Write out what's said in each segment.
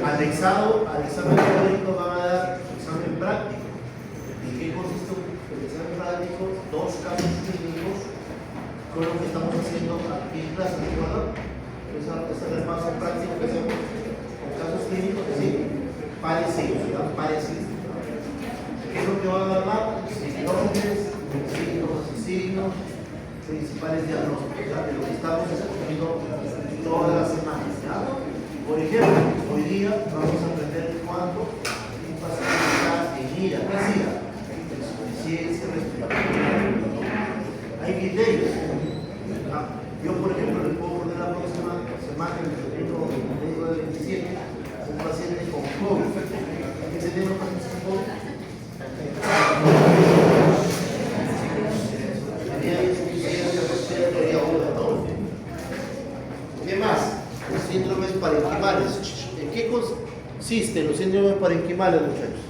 Anexado al examen teórico van a dar examen práctico. ¿En qué consiste el examen práctico? Dos casos clínicos con lo que estamos haciendo aquí en clase, ¿de acuerdo? Ese repaso práctico que hacemos con casos clínicos, es decir, parecidos, ¿verdad? Parecidos. ¿Qué es lo que van a dar? Signos, signos principales diagnósticos, ¿ya? De lo que estamos discutiendo todas las semanas, ¿ya? Por ejemplo, hoy día vamos a aprender cuánto un paciente está en ira. ¿Qué es ira? Insuficiencia respiratoria. Hay criterios. Yo, por ejemplo, les puedo poner la próxima semana, en el médico del 27, un paciente con COVID. ¿Qué se llama un paciente con COVID? Tenía insuficiencia respiratoria aguda, ¿no? ¿Qué más? Los síndromes parenquimales. ¿En qué consisten los síndromes parenquimales, muchachos?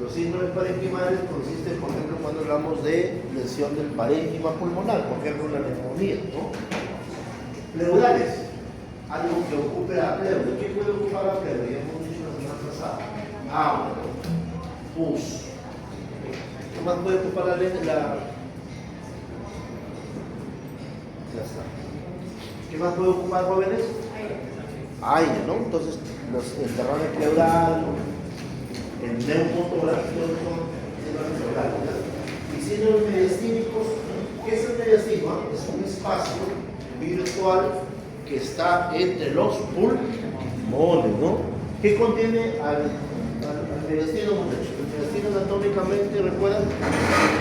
Los síndromes parenquimales consisten, por ejemplo, cuando hablamos de lesión del parénquima pulmonar, por ejemplo, la neumonía, ¿no? Pleurales, algo que ocupe la pleura. ¿Qué puede ocupar la pleura? Ya hemos dicho la semana pasada. Agua, pus. ¿Qué más puede ocupar la ya está. ¿Qué más puede ocupar, jóvenes? Aire, ¿no? Entonces, el derrame pleural, el neumotorácico son síndromes pleurales, ¿verdad? Y síndromes mediastínicos, ¿qué es el mediastino? Es un espacio virtual que está entre los pulmones, ¿no? ¿Qué contiene al mediastino, muchachos? El mediastino anatómicamente, recuerdan,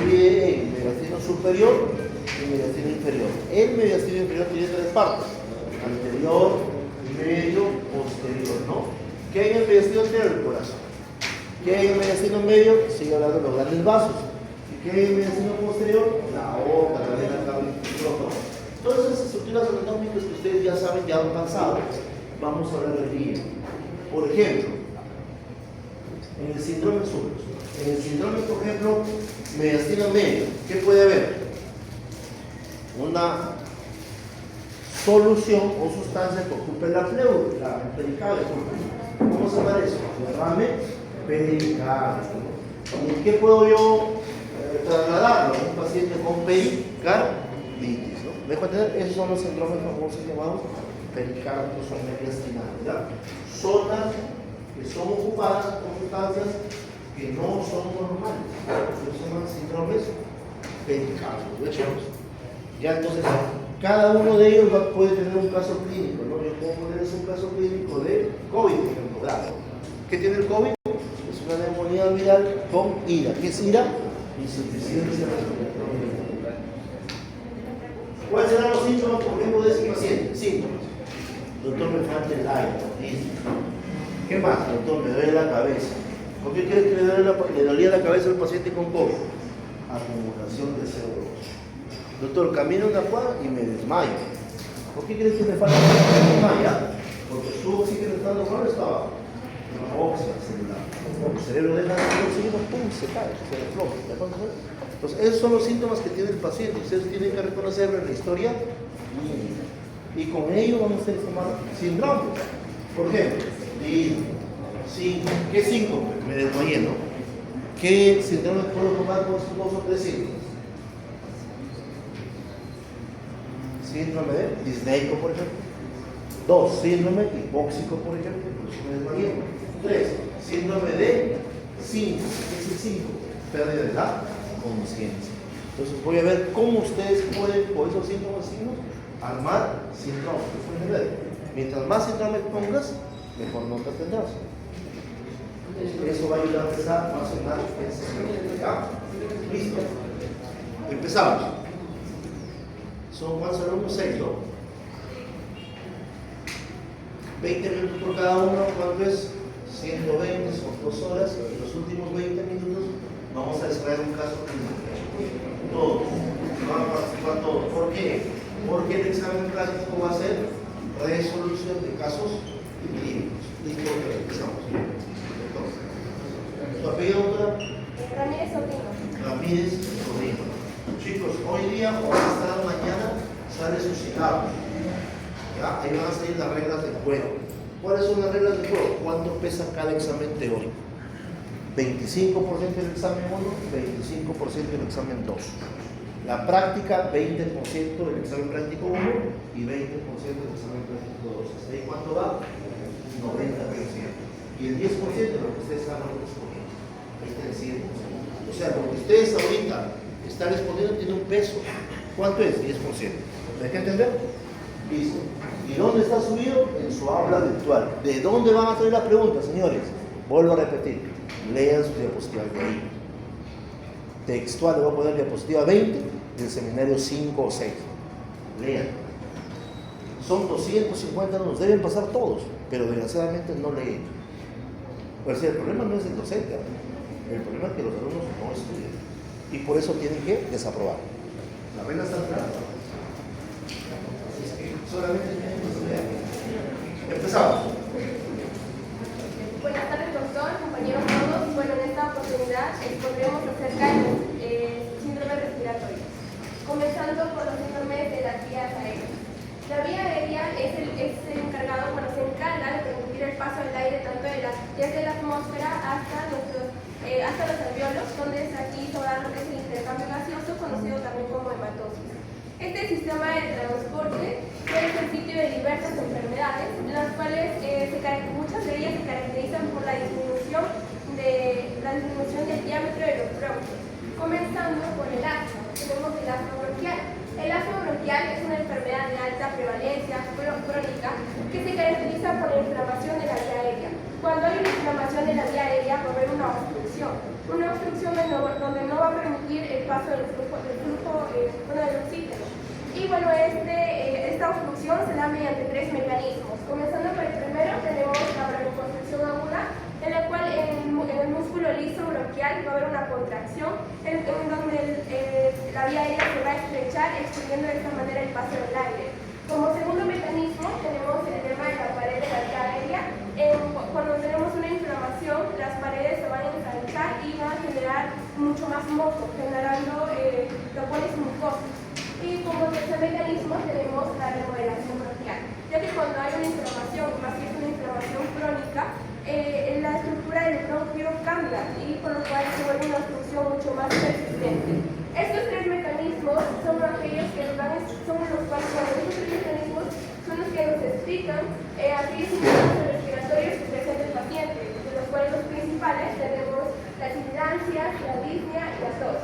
divide en mediastino superior y mediastino inferior. El mediastino inferior tiene tres partes: anterior, medio, posterior, ¿no? ¿Qué hay en el mediastino anterior del corazón? ¿Qué hay en el mediastino medio? Sigue hablando de los grandes vasos. ¿Y qué hay en el mediastino posterior? La aorta, la vena cava, todas esas estructuras anatómicas que ustedes ya saben, ya han pasado. Vamos a hablar de día. Por ejemplo, en el síndrome súbito. En el síndrome, por ejemplo, mediastino medio, ¿qué puede haber? Una solución o sustancia que ocupe la pleura, el pericardio. ¿Cómo se llama eso? Derrame pericardio. ¿Y en qué puedo yo trasladarlo? Un paciente con pericarditis, ¿no? ¿Me dejo entender? Esos son los síndromes famosos llamados pericardios o mediastinales, ¿ya? Zonas que son ocupadas por sustancias que no son normales. Esos se llaman síndromes pericardios. ¿Ves? Ya, entonces, cada uno de ellos puede tener un caso clínico, ¿no? Yo puedo ponerles un caso clínico de COVID, por ejemplo, ¿verdad? ¿Qué tiene el COVID? Es una neumonía viral con ira. ¿Qué es ira? Insuficiencia respiratoria. ¿Cuáles serán los síntomas, por ejemplo, de ese paciente? Síntomas. Doctor, me falta el aire. ¿Qué más? Doctor, me duele la cabeza. ¿Por qué crees que le dolía la cabeza al paciente con COVID? Acumulación de CO2. Doctor, camino una cuadra y me desmayo. ¿Por qué crees que me falta el desmaya? Porque su oxígeno está normal, está abajo. Óxido celular. El cerebro deja de oxígeno, pum, se cae, se desploma. Entonces, esos son los síntomas que tiene el paciente. Ustedes tienen que reconocerlo en la historia y con ello vamos a formar síndromes. Por ejemplo, ¿qué síncope? Me desmayé, ¿no? ¿Qué síndrome puedo tomar con estos 2 o 3 síntomas? Síndrome de disneico, por ejemplo. 2, síndrome hipóxico, por ejemplo. 3, síndrome de 5. ¿Qué es el 5? Pérdida de la conciencia. Entonces voy a ver cómo ustedes pueden, por esos síntomas, armar síndromes. Mientras más síndrome pongas, mejor nota tendrás. Eso va a ayudar a empezar más o menos pensamiento. ¿Ya? Listo. Empezamos. Son cuántos alumnos, 6, ¿no? 20 minutos por cada uno, ¿cuánto es? 120, son 2 horas. Y los últimos 20 minutos vamos a desarrollar un caso clínico. Todos. Van a participar todos. ¿Por qué? Porque el examen práctico va a ser resolución de casos clínicos. Listo, empezamos. ¿Tu apellido, doctora? Ramírez Sobrino. Ramírez Sobrino. Chicos, hoy día o más tarde mañana sale su citado. ¿Ya? Ahí van a salir las reglas del juego. ¿Cuáles son las reglas del juego? ¿Cuánto pesa cada examen teórico? 25% del examen 1, 25% del examen 2. La práctica, 20% del examen práctico 1 y 20% del examen práctico 2. ¿Hasta ahí cuánto va? 90%. Y el 10% de lo que ustedes hagan respondiendo. Este es el 100%. O sea, lo que ustedes ahorita están respondiendo tiene un peso. ¿Cuánto es? 10%. ¿Me dejan entender? Listo. ¿Y dónde está subido? En su aula virtual. ¿De dónde van a traer la pregunta, señores? Vuelvo a repetir. Lean sus diapositivas de ahí. Textual, le voy a poner diapositiva 20 del seminario 5 o 6. Lean. Son 250 alumnos, deben pasar todos, pero desgraciadamente no leen. O sea, el problema no es el docente, el problema es que los alumnos no estudian. Y por eso tienen que desaprobar. La regla está clara. Es que solamente tienen que estudiar. Empezamos. Buenas tardes, doctor, compañeros todos. Bueno, en esta oportunidad expondremos acerca del síndrome respiratorio. Comenzando por los síndromes de las vías aéreas. La vía aérea es el encargado, se encarga de permitir el paso del aire tanto desde la atmósfera hasta los alvéolos, donde aquí se va a dar lo que es el intercambio gaseoso, conocido también como hematosis. Este sistema de transporte puede ser sitio de diversas enfermedades, las cuales muchas de ellas se caracterizan por la disminución del diámetro de los bronquios. Comenzando por el asma, tenemos el asma bronquial. El asma bronquial es una enfermedad de alta prevalencia crónica que se caracteriza por la inflamación de la vía aérea. Cuando hay una inflamación de la vía aérea va a haber una obstrucción donde no va a permitir el paso del flujo del oxígeno. Y bueno, esta obstrucción se da mediante 3 mecanismos. Comenzando por el primero, tenemos la broncoconstricción aguda, en la cual en el músculo liso bronquial va a haber una contracción, en donde la vía aérea se va a estrechar, extendiendo de esta manera el paso del aire. Como segundo mecanismo, tenemos el tema de la pared de la vía aérea. Cuando tenemos una inflamación, las paredes se van a ensanchar y van a generar mucho más moco, generando lo cual es mucosa. Y como tercer mecanismo tenemos la remodelación bronquial, ya que cuando hay una inflamación, más que es una inflamación crónica, la estructura del bronquio cambia y por lo cual se vuelve una obstrucción mucho más persistente. Estos 3 mecanismos son aquellos que son los que nos explican aquellos síntomas respiratorios que presenta el paciente, de los cuales los principales tenemos las sibilancias, la disnea y la tos,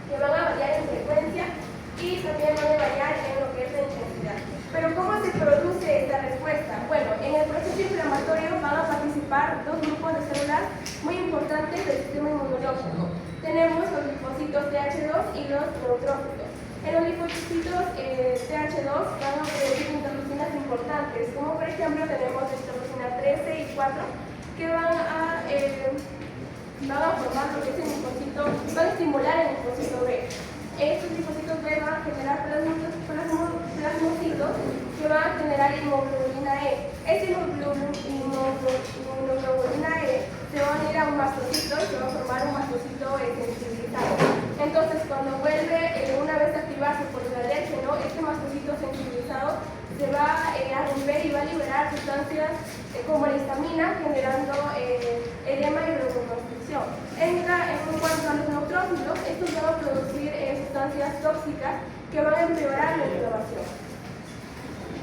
que van a variar en frecuencia y también van a variar en lo que es la intensidad. Pero ¿cómo se produce esta respuesta? Bueno, en el proceso inflamatorio van a participar 2 grupos de células muy importantes del sistema inmunológico. Tenemos los linfocitos TH2 y los neutrófilos. En los linfocitos TH2 van a producir interleucinas importantes, como por ejemplo tenemos interleucina 13 y 4, que van a formar lo que es el linfocito, van a estimular el linfocito B. Estos linfocitos B van a generar plasmocitos que van a generar hemoglobina E. Esta hemoglobina E se va a unir a un mastocito y se va a formar un mastocito sensibilizado. Entonces, cuando vuelve una vez a activarse por la leche, este mastocito sensibilizado se va a romper y va a liberar sustancias como la histamina, generando edema y broncoconstricción. Entra en conocidas tóxicas que van a empeorar la inflamación.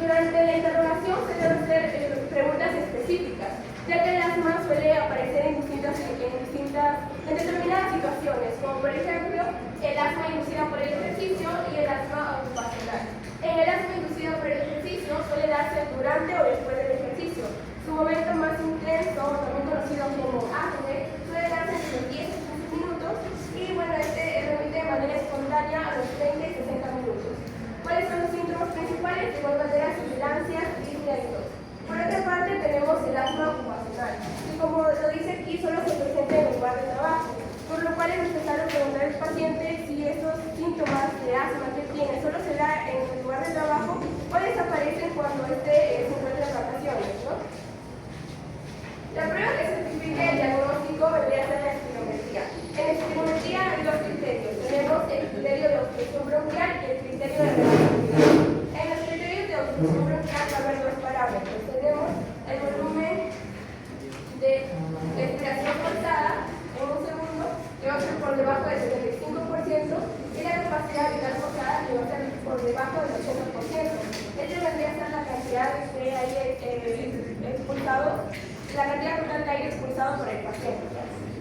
Durante la interrogación se deben hacer preguntas específicas, ya que el asma suele aparecer en determinadas situaciones, como por ejemplo el asma inducida por el ejercicio y el asma ocupacional. En el asma inducida por el ejercicio suele darse durante o después del ejercicio. Su momento más intenso, también conocido como apnea, suele darse entre los 10 y 15 minutos y bueno, remite de manera espontánea a los 30 y 60 minutos. ¿Cuáles son los síntomas principales? De igual manera, sibilancias y tos. Por otra parte, tenemos el asma ocupacional, que como lo dice aquí, solo se presenta en el lugar de trabajo, por lo cual es necesario preguntar al paciente si esos síntomas de asma que tiene solo se da en el lugar de trabajo o desaparecen cuando se encuentra en vacaciones, ¿no? La prueba que certifica el diagnóstico vendría a ser la espirometría. En la espirometría hay dos criterios. Tenemos el criterio de obstrucción bronquial y el criterio de reversibilidad. En los criterios de obstrucción bronquial va a haber dos parámetros. Tenemos el volumen de respiración forzada en un segundo, que va a ser por debajo del 75%, y la capacidad vital forzada, que va a ser por debajo del 80%. Este vendría a ser la cantidad de aire expulsado, la cantidad total de aire expulsado por el paciente.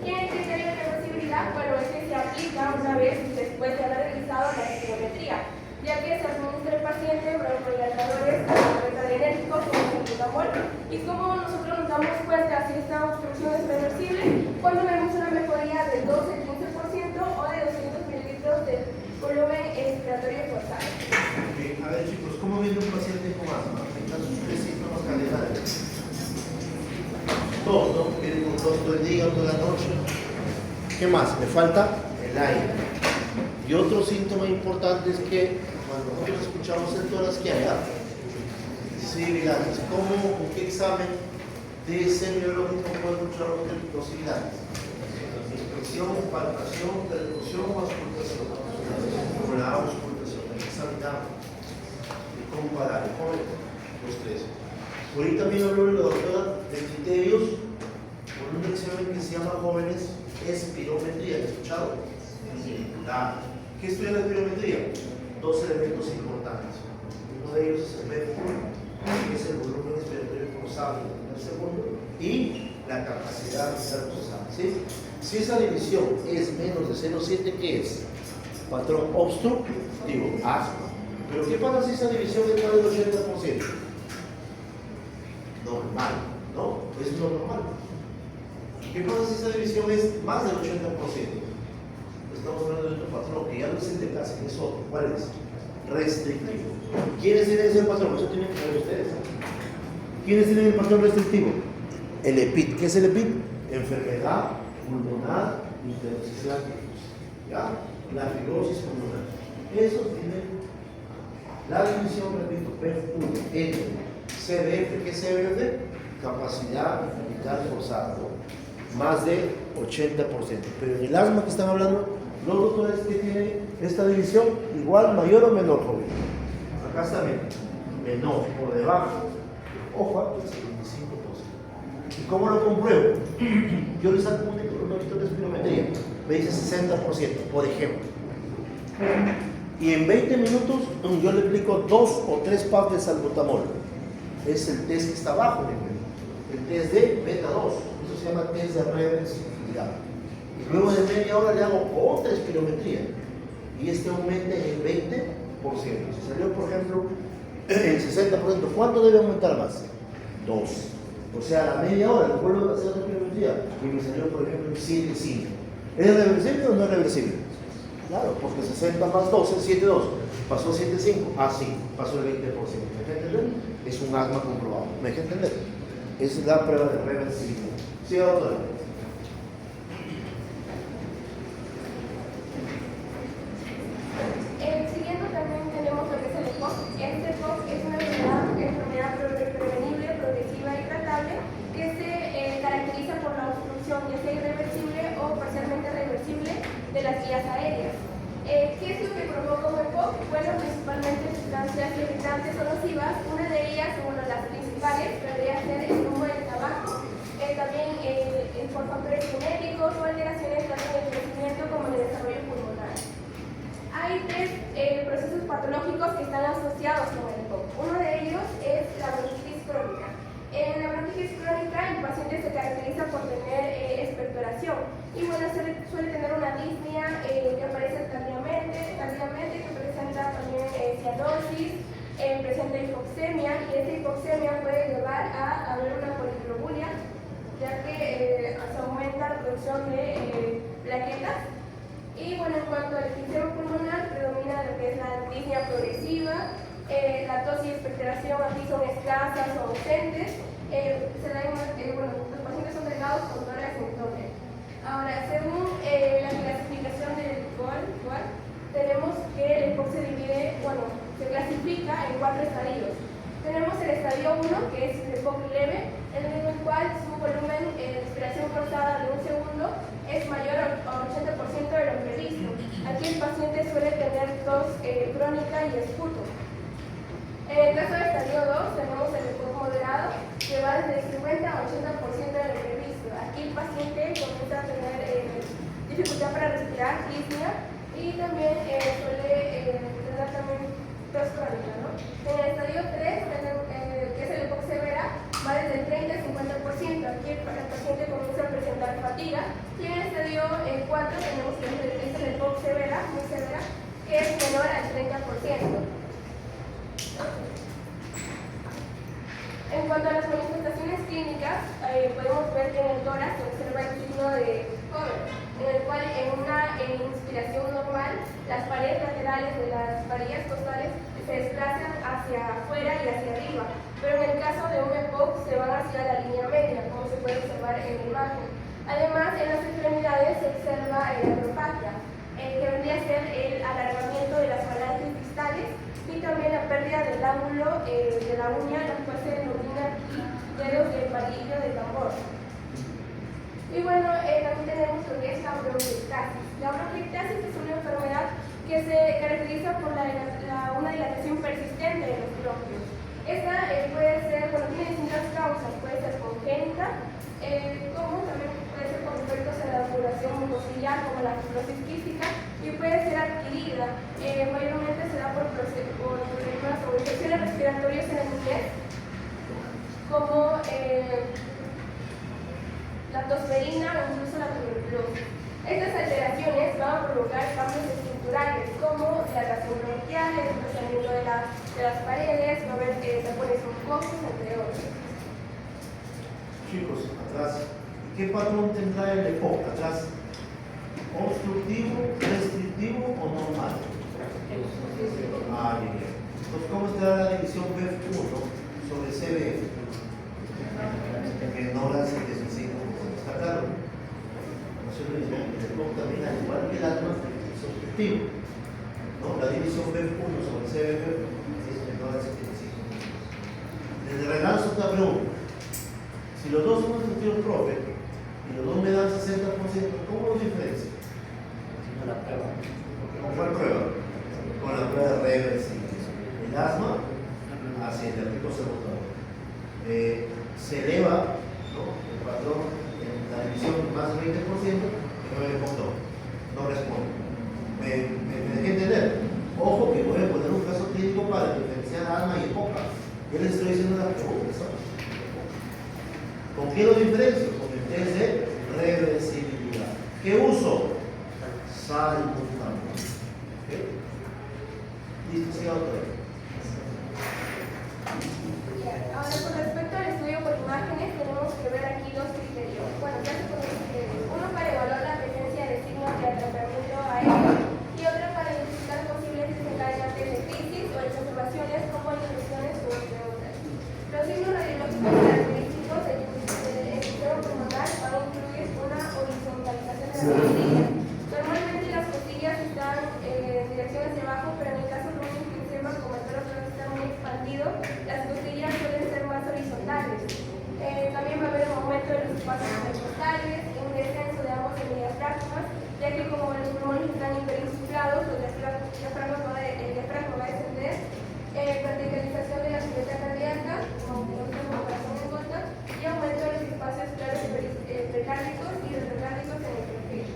Y en el criterio de reversibilidad, bueno, este se aplica una vez después de haber realizado la espirometría, ya que se administra al paciente broncodilatadores retardinérgicos como el salbutamol. Y como nosotros nos damos cuenta si esta obstrucción es reversible, cuando vemos una mejoría del 12-15% o de 200 mililitros de volumen expiratorio forzado. A ver, chicos, ¿cómo viene un paciente con asma? Los tres síntomas cardinales. Todos, ¿no? Vienen con tos todo el día, toda la noche. ¿Qué más? Me falta el aire. Y otro síntoma importante es que cuando nosotros escuchamos el tórax que hay, sibilancias. ¿Cómo, con qué examen de semiológico puedo escuchar los sibilancias? Inspección, palpación, percusión o auscultación. Con la auscultación, hay que examinar y comparar los tres. Ahorita también habló la doctora de criterios por un examen que se llama jóvenes espirometría. ¿Han escuchado? ¿Qué estudia la espirometría? Dos elementos importantes. Uno de ellos es el método, que es el volumen expiratorio forzado en el segundo, y la capacidad vital forzada. ¿Sí? Si esa división es menos de 0,7, ¿qué es? Patrón obstructivo, asma. Pero ¿qué pasa si esa división es más del 80%? Normal, ¿no? Es lo normal. ¿Qué pasa si esa división es más del 80%? Estamos hablando de otro patrón que ya no es el de clase, es otro. ¿Cuál es? Restrictivo. ¿Quiénes tienen ese patrón? Eso tienen que saber ustedes. ¿Quiénes tienen el patrón restrictivo? El EPIT. ¿Qué es el EPIT? Enfermedad pulmonar intersticial difusa. ¿Ya? La fibrosis pulmonar. Eso tiene la división, repito, P1 entre CBF. ¿Qué es CBF? Capacidad vital forzada, ¿no? Más de 80%. Pero en el asma que están hablando, los doctores que tienen esta división, igual, mayor o menor, joven. Acá está menor, por debajo. Ojo, el 75%. ¿Y cómo lo compruebo? Yo le saco un monitor de espirometría, me dice 60%, por ejemplo. Y en 20 minutos yo le aplico 2 o 3 packs de salbutamol. Es el test que está abajo, el test de beta 2. Eso se llama test de reversibilidad. Y luego de media hora le hago otra espirometría. Y este aumenta en el 20%. Si salió, por ejemplo, el 60%, ¿cuánto debe aumentar más? 2. O sea, a la media hora le vuelvo a hacer otra espirometría y me salió, por ejemplo, el 7,5. ¿Es reversible o no es reversible? Claro, porque 60 más 12 es 7,2. ¿Pasó 7,5? Ah, sí, pasó el 20%. ¿Me deja entender? Es un asma comprobado. ¿Me deja entender? Esa es la prueba de reversibilidad. Sí, doctora. Siguiendo también tenemos lo que es el EPOC. Este EPOC es una enfermedad prevenible, progresiva y tratable que se caracteriza por la obstrucción, ya sea irreversible o parcialmente reversible, de las vías aéreas. ¿Qué es lo que provoca un EPOC? Bueno, principalmente sustancias irritantes o nocivas. Una de ellas, bueno, las principales, vendría a ser el humo del tabaco, también por factores genéticos o alteraciones tanto en el crecimiento como en el desarrollo pulmonar. Hay 3 respiración. Y bueno, suele tener una disnea que aparece tardíamente, que presenta también cianosis, presenta hipoxemia, y esta hipoxemia puede llevar a haber una policrobulia, ya que se aumenta la producción de plaquetas. Y bueno, en cuanto al enfisema pulmonar, predomina lo que es la disnea progresiva, la tos y expectoración aquí son escasas o ausentes. Los pacientes son delgados con tórax en tórax. Ahora, según la clasificación del GOL, tenemos que el EPOC se clasifica en 4 estadios. Tenemos el estadio 1, que es el EPOC leve, en el cual su volumen de respiración forzada de un segundo es mayor al 80% de lo previsto. Aquí el paciente suele tener tos crónica y esputo. En el caso del estadio 2 tenemos el EPOC moderado, que va desde el 50 a 80% de lo previsto. Aquí el paciente comienza a tener dificultad para respirar, disnea, y también suele tener también tos crónica, ¿no? En el estadio 3, que es el EPOC severa, va desde el 30 al 50%. Aquí el paciente comienza a presentar fatiga. Y en el estadio 4 tenemos que es el EPOC severa, muy severa, que es menor al 30%. En cuanto a las manifestaciones clínicas, podemos ver que en el tórax se observa el signo de Hover, en el cual en una inspiración normal, las paredes laterales de las varillas costales se desplazan hacia afuera y hacia arriba, pero en el caso de un EPOC se van hacia la línea media, como se puede observar en la imagen. Además, en las extremidades se observa la artropatia, que vendría a ser el alargamiento de las falanges distales, y también la pérdida del ángulo de la uña, la cual se denomina dedos del palillo del tambor. Y bueno, también tenemos lo que es la bronquiectasis. La bronquiectasis es una enfermedad que se caracteriza por una dilatación persistente de los bronquios. Esta puede ser, tiene distintas causas, puede ser congénita, como también puede ser por defectos en la duración mucociliar, como la fibrosis quística, y puede ser adquirida. Mayormente se da por problemas o infecciones respiratorias en la niñez, como la tosferina o incluso la tuberculosis. Estas alteraciones van a provocar cambios estructurales, como la dilatación bronquial, el desplazamiento de las paredes, va a haber tapones mucosos, entre otros. Chicos, atrás, ¿qué patrón tendrá el EPOC? Atrás, ¿obstructivo, restrictivo o normal? Bien. Entonces, ¿cómo estará la división BF1 sobre CBF? Que no la 75. ¿Está claro? No se lo dice, el EPOC también, al igual que el asma, es obstructivo. ¿No? La división BF1 sobre CBF es menor al 75. Desde relanzo otra pregunta. Si los dos son obstructivos profe y los dos me dan 60%, ¿cómo los diferencio? Con la prueba. ¿Con cuál prueba? Con la prueba de reversible. El asma hacia el artículo segundo. Se eleva, ¿no?, el patrón en la división más del 20% y no le pongo, no responde. Me dejé entender. Ojo que voy a poner un caso clínico para diferenciar asma y EPOC. Yo les estoy diciendo una pregunta, ¿sabes? ¿Con qué lo diferencio? Con el test de reversibilidad. ¿Qué uso? Salbutamol. ¿Okay? ¿Listo? Siga otra vez. Ahora, con respecto al estudio por imágenes, tenemos que ver aquí dos criterios. Bueno, ya se conocen criterios. Uno para evaluar la presencia de signos de atrapamiento aéreo y otro para identificar posibles desencadenantes de crisis o exacerbaciones como infecciones o entre otras. Los signos radiológicos característicos del sistema pulmonar van a incluir una horizontalización de la costilla. Normalmente las costillas están en dirección hacia abajo, pero en el caso de un enfisema como el tórax está muy expandido, las costillas suelen ser más horizontales. También va a haber un aumento de los espacios intercostales, un descenso de ambos diafragmas, ya que como los pulmones están hiperinsuflados, el diafragma va a descender, verticalización de la silueta cardíaca, como corazón en gota, y aumento de los espacios claros precárdicos y retrocárdicos en el perfil.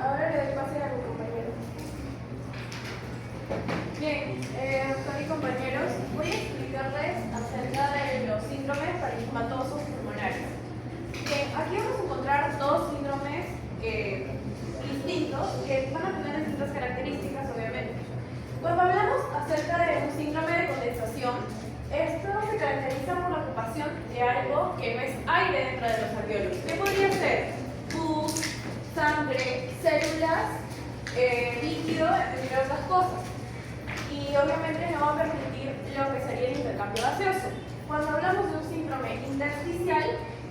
Ahora le doy pase a mi compañero. Bien, mis compañeros, voy a explicarles acerca de los síndromes parafismatosos pulmonares. Bien, dentro de los alvéolos. ¿Qué podría ser? Pus, sangre, células, líquido, entre otras cosas. Y obviamente no va a permitir lo que sería el intercambio gaseoso. Cuando hablamos de un síndrome intersticial,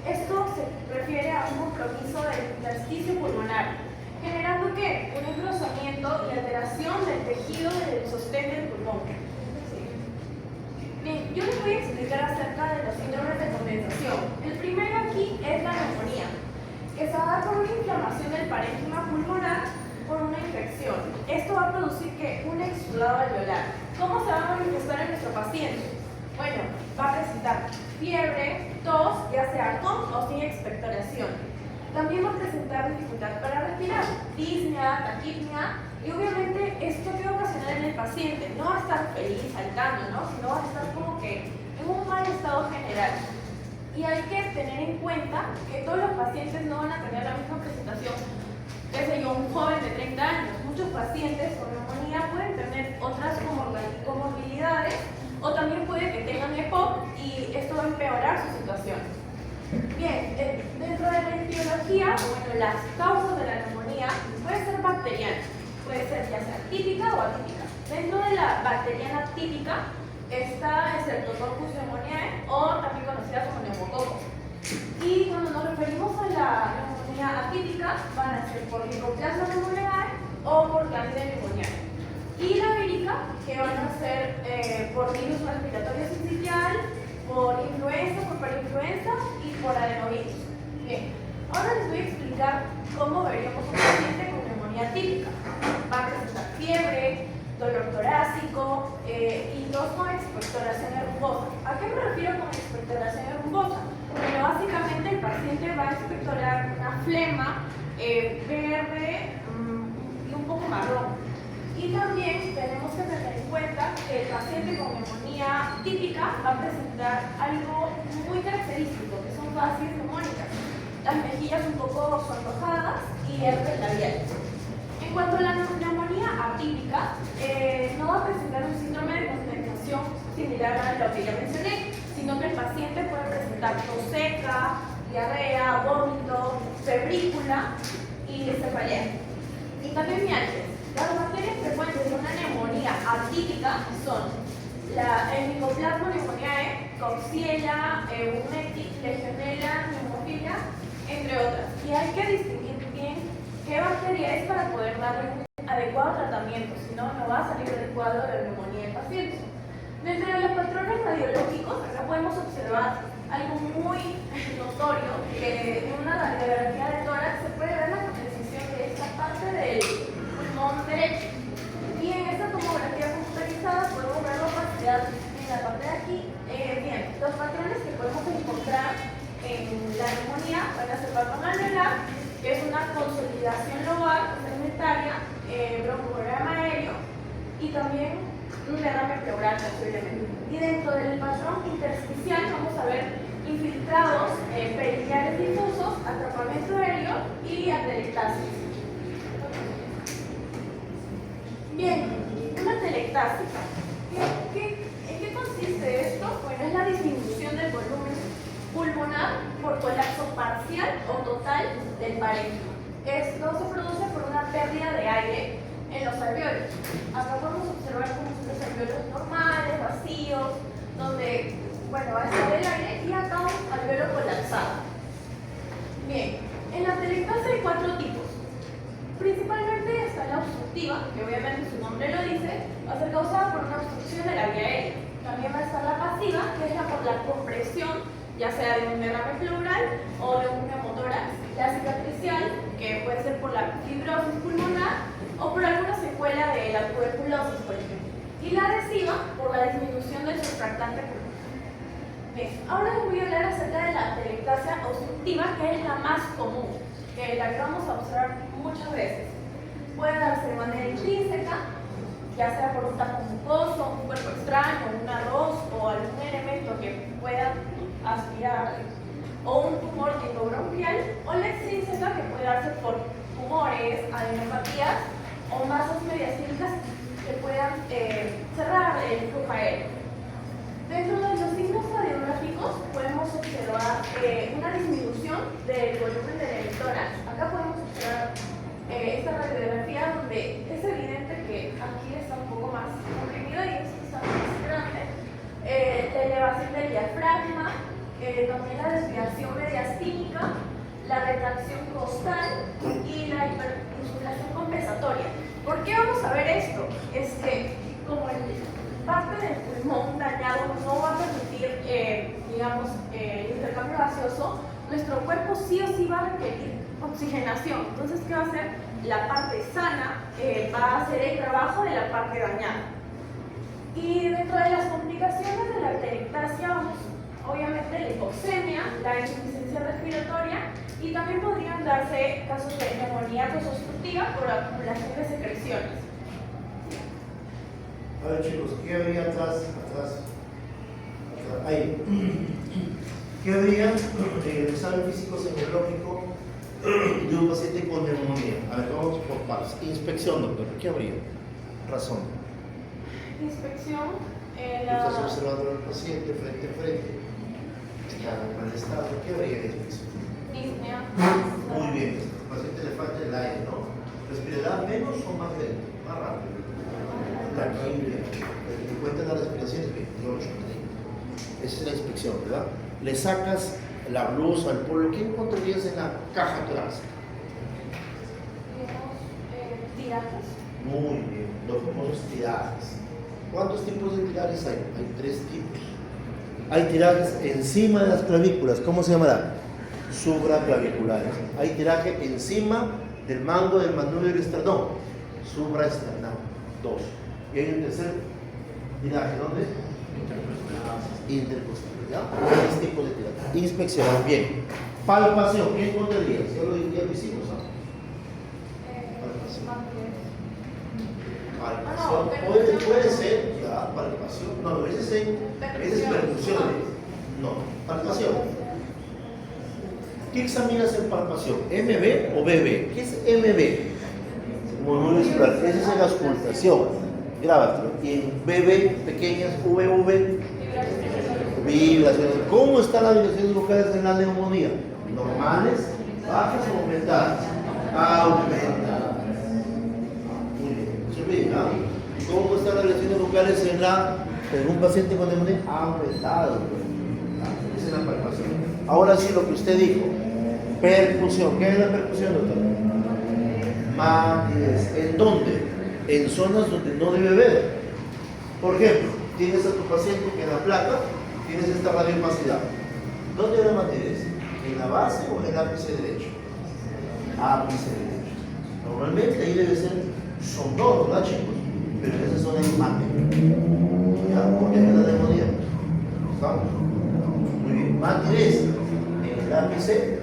esto se refiere a un compromiso del intersticio pulmonar, generando ¿qué? Un engrosamiento y alteración del tejido del sostén del pulmón. Bien, yo les voy a explicar acerca de los síndromes de condensación. El primero aquí es la neumonía, que se da por una inflamación del parénquima pulmonar por una infección. Esto va a producir que un exudado alveolar. ¿Cómo se va a manifestar en nuestro paciente? Bueno, va a presentar fiebre, tos, ya sea con o sin expectoración. También va a presentar dificultad para respirar, disnea, taquipnea, y obviamente esto que va a ocasionar en el paciente no va a estar feliz, saltando, ¿no? Sino va a estar como que en un mal estado general. Y hay que tener en cuenta que todos los pacientes no van a tener la misma presentación. Qué sé yo, un joven de 30 años, muchos pacientes con neumonía pueden tener otras comorbilidades o también puede que tengan EPOC y esto va a empeorar su situación. Bien, dentro de la etiología, bueno, las causas de la neumonía puede ser bacteriana, puede ser ya sea típica o atípica. Dentro de la bacteriana típica está el Streptococcus pneumoniae o también conocida como neumococo. Y cuando nos referimos a la neumonía atípica, van a ser por Mycoplasma pneumoniae o por Candida pneumoniae. Y la vírica, que van a ser por virus respiratorio sincitial, por influenza, por parainfluenza y por adenovirus. Bien, ahora les voy a explicar cómo veríamos un paciente con neumonía típica. Va a presentar fiebre, dolor torácico y tos con expectoración erumbosa. ¿A qué me refiero con expectoración erumbosa? Bueno, básicamente el paciente va a expectorar una flema verde y un poco marrón. Y también tenemos que tener en cuenta que el paciente con neumonía típica va a presentar algo muy característico, que son facies neumónicas. Las mejillas un poco sonrojadas y herpes labial. En cuanto a la neumonía atípica, no va a presentar un síndrome de condensación similar a lo que ya mencioné, sino que el paciente puede presentar tos seca, diarrea, vómito, febrícula y cefalea. Y también mialgias. Las bacterias frecuentes de una neumonía atípica son el Mycoplasma pneumoniae, Coxiella, Eubnetic, Legionella, Pneumophilia, entre otras. Y hay que distinguir bien qué bacteria es para poder darle un adecuado tratamiento, si no, no va a salir del cuadro de neumonía del paciente. Dentro de los patrones radiológicos, acá podemos observar algo muy notorio, que en una radiografía de tórax se puede ver la composición de esta parte del pulmón derecho. Y en esta tomografía computarizada podemos ver la opacidad en la parte de aquí. Bien, los patrones que podemos encontrar en la neumonía van a ser patrón alveolar, que es una consolidación lobar segmentaria, broncograma aéreo y también un derrame pleural posiblemente. Y dentro del patrón intersticial vamos a ver infiltrados periciales difusos, atrapamiento aéreo y atelectasis. Bien, una telectasis. ¿En qué consiste esto? Bueno, es la disminución del volumen pulmonar por colapso parcial o total del parénquima. Esto se produce por una pérdida de aire en los alvéolos. Acá podemos observar como los alvéolos normales, vacíos, donde bueno, va a estar el aire y acá un alvéolo colapsado. Bien, en la telectasis hay 4 tipos. Principalmente está la obstructiva, que obviamente su nombre lo dice, va a ser causada por una obstrucción de la vía aérea. También va a estar la pasiva, que es la por la compresión, ya sea de un derrame pleural o de un neumotórax. La cicatricial, que puede ser por la fibrosis pulmonar o por alguna secuela de la tuberculosis, por ejemplo. Y la adhesiva, por la disminución del surfractante pulmonar. Bien, ahora les voy a hablar acerca de la telectasia obstructiva, que es la más común, que la que vamos a observar muchas veces. Puede darse de manera intrínseca, ya sea por un tapo mucoso, un cuerpo extraño, un arroz o algún elemento que pueda aspirar, o un tumor endobronquial, o la extrínseca, que puede darse por tumores, adenopatías o masas mediastínicas que puedan cerrar el flujo aéreo. Dentro de los signos radiográficos podemos observar una disminución del volumen del tórax. Acá podemos observar esta radiografía donde es evidente que aquí está un poco más comprimido y esto está más grande. La elevación del diafragma, también la desviación mediastínica, la retracción costal y la hiperinsulación compensatoria. ¿Por qué vamos a ver esto? Es que como el parte del pulmón dañado no va a permitir, digamos, el intercambio gaseoso, nuestro cuerpo sí o sí va a requerir oxigenación. Entonces, ¿qué va a hacer? La parte sana va a hacer el trabajo de la parte dañada. Y dentro de las complicaciones de la icterectasia, vamos, obviamente, la hipoxemia, la insuficiencia respiratoria, y también podrían darse casos de neumonía obstructiva por acumulación de secreciones. A ver, chicos, ¿qué habría atrás? Ahí. ¿Qué habría en el examen físico semiológico de un paciente con neumonía? A ver, vamos por partes. Inspección, doctor. ¿Qué habría? Razón. Inspección. Estás observando al paciente frente a frente. Está en mal estado. ¿Qué habría en inspección? Disnea. Muy bien. Al paciente le falta el aire, ¿no? ¿Respirará menos o más lento? Más rápido. Tranquilo. Cuenta las respiraciones 28, 30. Esa es la inspección, ¿verdad? Le sacas la blusa, el polo. ¿Qué encontrarías en la caja torácica? Tirajes. Muy bien, los famosos tirajes. ¿Cuántos tipos de tirajes hay? Hay 3 tipos. Hay tirajes encima de las clavículas. ¿Cómo se llamará? Supraclaviculares. Hay tiraje encima del mango del manubrio del esternón. Supraesternal. 2. Y hay un tercer tiraje, ¿dónde? Intercostal. ¿Ya? 3 tipos de tiraje. Inspección. Bien. Palpación. ¿Qué encontrarías? Ya lo hicimos, ¿no? Palpación. Puede ser, ya, palpación. No, ese es percusión. No, palpación. ¿Qué examinas en palpación? ¿MB o BB? ¿Qué es MB? Movimiento muscular. Esa es la auscultación. Grábatelo. Y en BB, pequeñas, VV, vibraciones. ¿Cómo están las vibraciones vocales en la neumonía? ¿Normales, bajas o aumentadas? Aumentadas. Muy bien. No se olviden, ¿no? ¿Cómo están las vibraciones vocales en un paciente con neumonía? Aumentadas. Esa es la palpación. Ahora sí, lo que usted dijo. Percusión. ¿Qué es la percusión, doctor? Matidez. ¿En dónde? En zonas donde no debe haber. Por ejemplo, tienes a tu paciente que en la placa tienes esta radiopacidad. ¿Dónde hay la matidez? ¿En la base o en el ápice derecho? Ápice derecho. Normalmente ahí debe ser sonoro, ¿verdad, chicos? Pero en esa zona hay mate. ¿Ya? Porque hay una neumonía. ¿Estamos? Muy bien. Matidez en el ápice.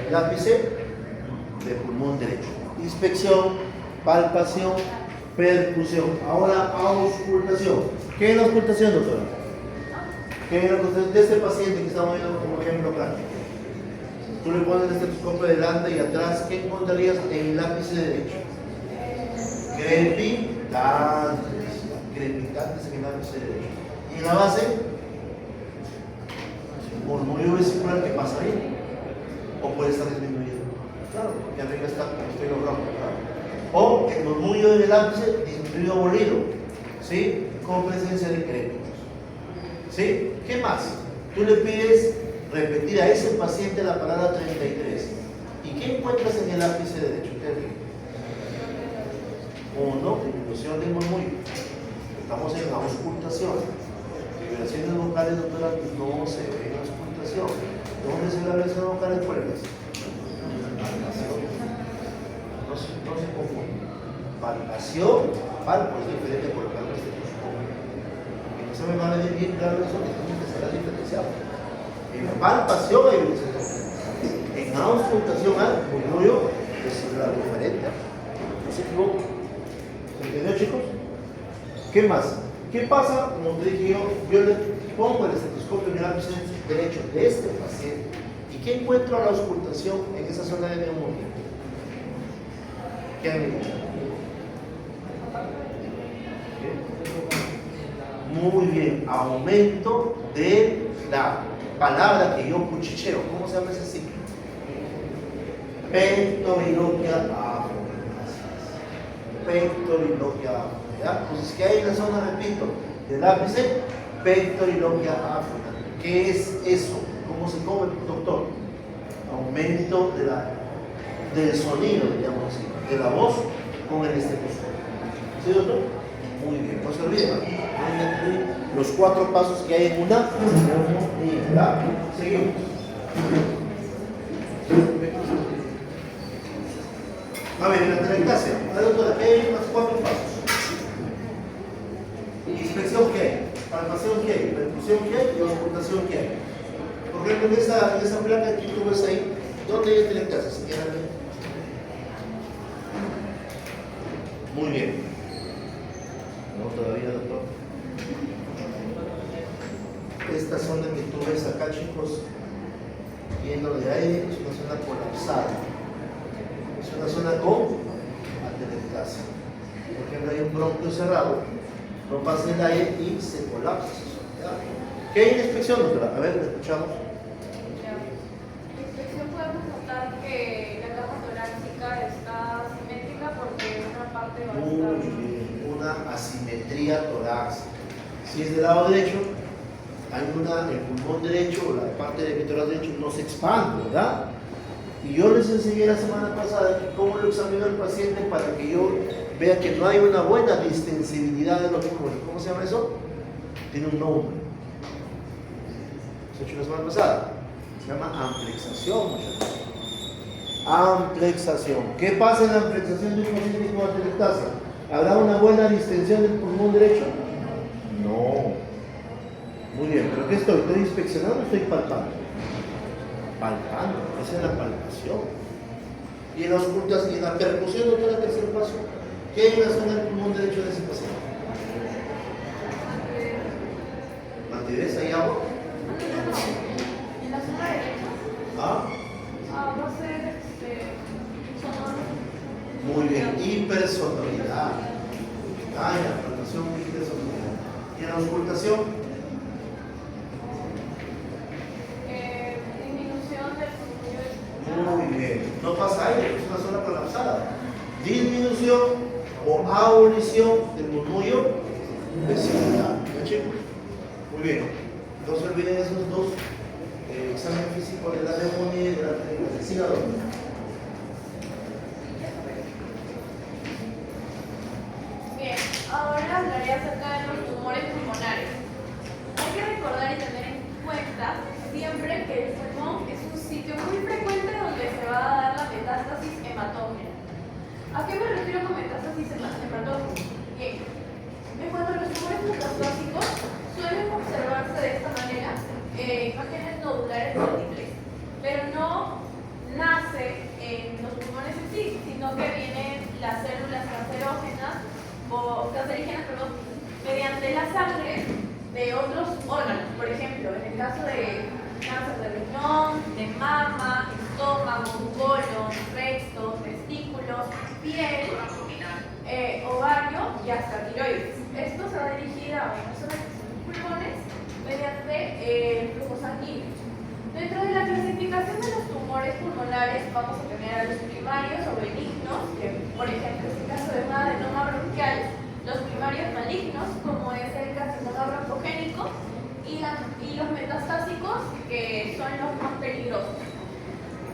El ápice del pulmón derecho. Inspección, palpación, percusión. Ahora, auscultación. ¿Qué es la auscultación, doctora? ¿Qué es la auscultación de este paciente que estamos viendo como ejemplo práctico? Tú le pones el estetoscopio delante y atrás. ¿Qué encontrarías en el ápice derecho? Crepitantes. Crepitantes en el ápice derecho. Y en la base, murmullo vesicular, ¿qué pasa ahí? O puede estar disminuido. Claro, porque arriba está como estoy logrando. O el murmullo del ápice disminuido o abolido, ¿sí? Con presencia de crépitos. ¿Sí? ¿Qué más? Tú le pides repetir a ese paciente la palabra 33. ¿Y qué encuentras en el ápice derecho? Uno, disminución del murmullo. Estamos en la auscultación. Vibraciones vocales, doctora, no se ve en la auscultación. ¿Dónde se ve la vibración vocal en cuerdas? No se confunde. Palpación, palpo es diferente por lo tanto estetoscopio. Que no se me va a ver bien claro eso, que tiene que ser diferenciado. En palpación hay vibración. En auscultación hay murmullo vesicular diferente. No se equivoque. ¿Se entendió, chicos? ¿Qué más? ¿Qué pasa? Como te dije yo le pongo el estetoscopio en el ápice derecho de este paciente. ¿Y qué encuentro a la auscultación en esa zona de neumonía? ¿Qué han encontrado? Muy bien, aumento de la palabra que yo cuchicheo. ¿Cómo se llama ese ciclo? Pectoriloquia afro. Pectoriloquia afro. ¿Ya? Entonces, ¿qué hay en la zona, repito, del ápice? Pectoriloquia afro. ¿Qué es eso? ¿Cómo se come, doctor? Aumento del sonido, digamos así, de la voz con el estetoscopio. ¿Sí, doctor? Muy bien, no se olviden. Los 4 pasos que hay en una neumonía. Seguimos. A ver, en la telectasia, doctora, ¿qué hay en los 4 pasos? Inspección, ¿qué hay? Palpación, ¿qué hay? Percusión, ¿qué hay? Y auscultación, ¿qué hay? Por ejemplo, en esa placa que tú ves ahí, ¿dónde hay telectasia? ¿Se quieran ver? Muy bien. No, todavía, doctor. Esta zona que tú ves acá, chicos, yendo de aire, es una zona colapsada. Es una zona con atelectasia. Por ejemplo, hay un bronquio cerrado, no pasa el aire y se colapsa esa zona. ¿Qué hay en la inspección, doctora? A ver, ¿la escuchamos? En la inspección podemos notar que la capa torácica está simétrica porque una parte va a Muy estar... bien, una asimetría torácica. Si es del lado derecho, hay el pulmón derecho o la parte del pectoral derecho no se expande, ¿verdad? Y yo les enseñé la semana pasada que cómo lo examino al paciente para que yo vea que no hay una buena distensibilidad de los pulmones. ¿Cómo se llama eso? Tiene un nombre. ¿Se ha hecho la semana pasada? Se llama amplexación, muchachos. Amplexación. ¿Qué pasa en la amplexación de un paciente con atelectasia? ¿Habrá una buena distensión del pulmón derecho? No. Muy bien, ¿pero qué estoy? ¿Estoy inspeccionando o estoy palpando? Palpando, esa es la palpación. Y en la auscultación y en la percusión, doctor, el tercer paso, ¿qué hay en la zona del pulmón derecho de ese paciente? ¿Mantidez y agua? En la zona derecha ¿Ah? va a ser sonoro. Muy bien, hipersonoridad. Ah, en la palpación, hipersonoridad. ¿Y en la auscultación? Muy bien, no pasa aire, es una zona colapsada. Disminución o abolición del murmullo vesicular. ¿Ya, chicos? Muy bien, no se olviden esos 2 exámenes físicos de la neumonía y de la telectasia. Bien, ahora hablaré acerca de los tumores pulmonares. Hay que recordar y tener en cuenta siempre que el pulmón es un sitio muy frecuente donde se va a dar la metástasis hematógena. ¿A qué me refiero con metástasis hematógena? Bien, en cuanto a los tumores metastásicos, suelen observarse de esta manera imágenes nodulares múltiples, pero no nace en los pulmones en sí, sino que vienen las células cancerígenas mediante la sangre de otros órganos. Por ejemplo, en el caso de cáncer de riñón, de mama, estómago, colon, recto, testículos, piel, ovario y hasta tiroides. Esto se va a dirigir a una zona de los pulmones mediante el flujo sanguíneo. Dentro de la clasificación de los tumores pulmonares vamos a tener a los primarios o benignos, que por ejemplo en el caso de un adenoma bronquial, los primarios malignos, como es el carcinoma broncogénico, y los metastásicos, que son los más peligrosos.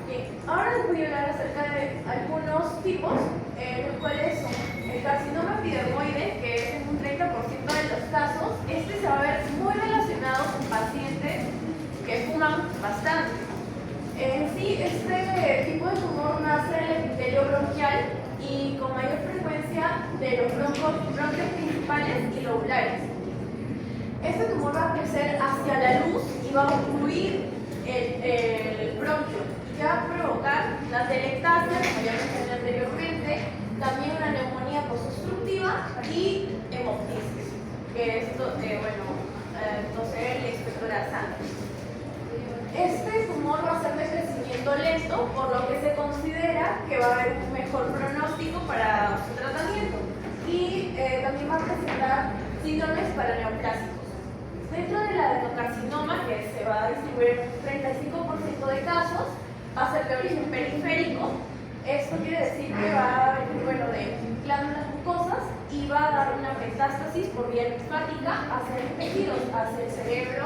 Bien, ahora les voy a hablar acerca de algunos tipos, los cuales son el carcinoma epidermoide, que es en un 30% de los casos. Este se va a ver muy relacionado con pacientes que fuman bastante. En sí, este tipo de tumor nace en el epitelio bronquial y con mayor frecuencia de los bronquios principales y lobulares. Este tumor va a crecer hacia la luz y va a obstruir el bronquio y va a provocar la telectasia, como ya mencioné anteriormente, también una neumonía posobstructiva y hemoptisis, que es toser y expectorar sangre. Este tumor va a ser de crecimiento lento, por lo que se considera que va a haber un mejor pronóstico para su tratamiento y también va a presentar síndromes paraneoplásicos. Dentro del adenocarcinoma, que se va a distribuir en un 35% de casos, va a ser de origen periférico. Esto quiere decir que va a venir de glándulas mucosas y va a dar una metástasis por vía linfática hacia los tejidos, hacia el cerebro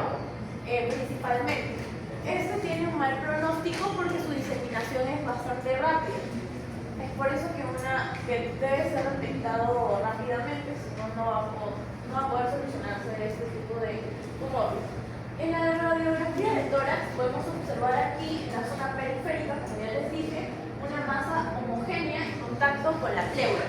principalmente. Esto tiene un mal pronóstico porque su diseminación es bastante rápida. Es por eso que debe ser detectado rápidamente, si no, no va a poder solucionarse este tipo de tumor. En la radiografía de tórax podemos observar aquí, en la zona periférica, como ya les dije, una masa homogénea en contacto con la pleura.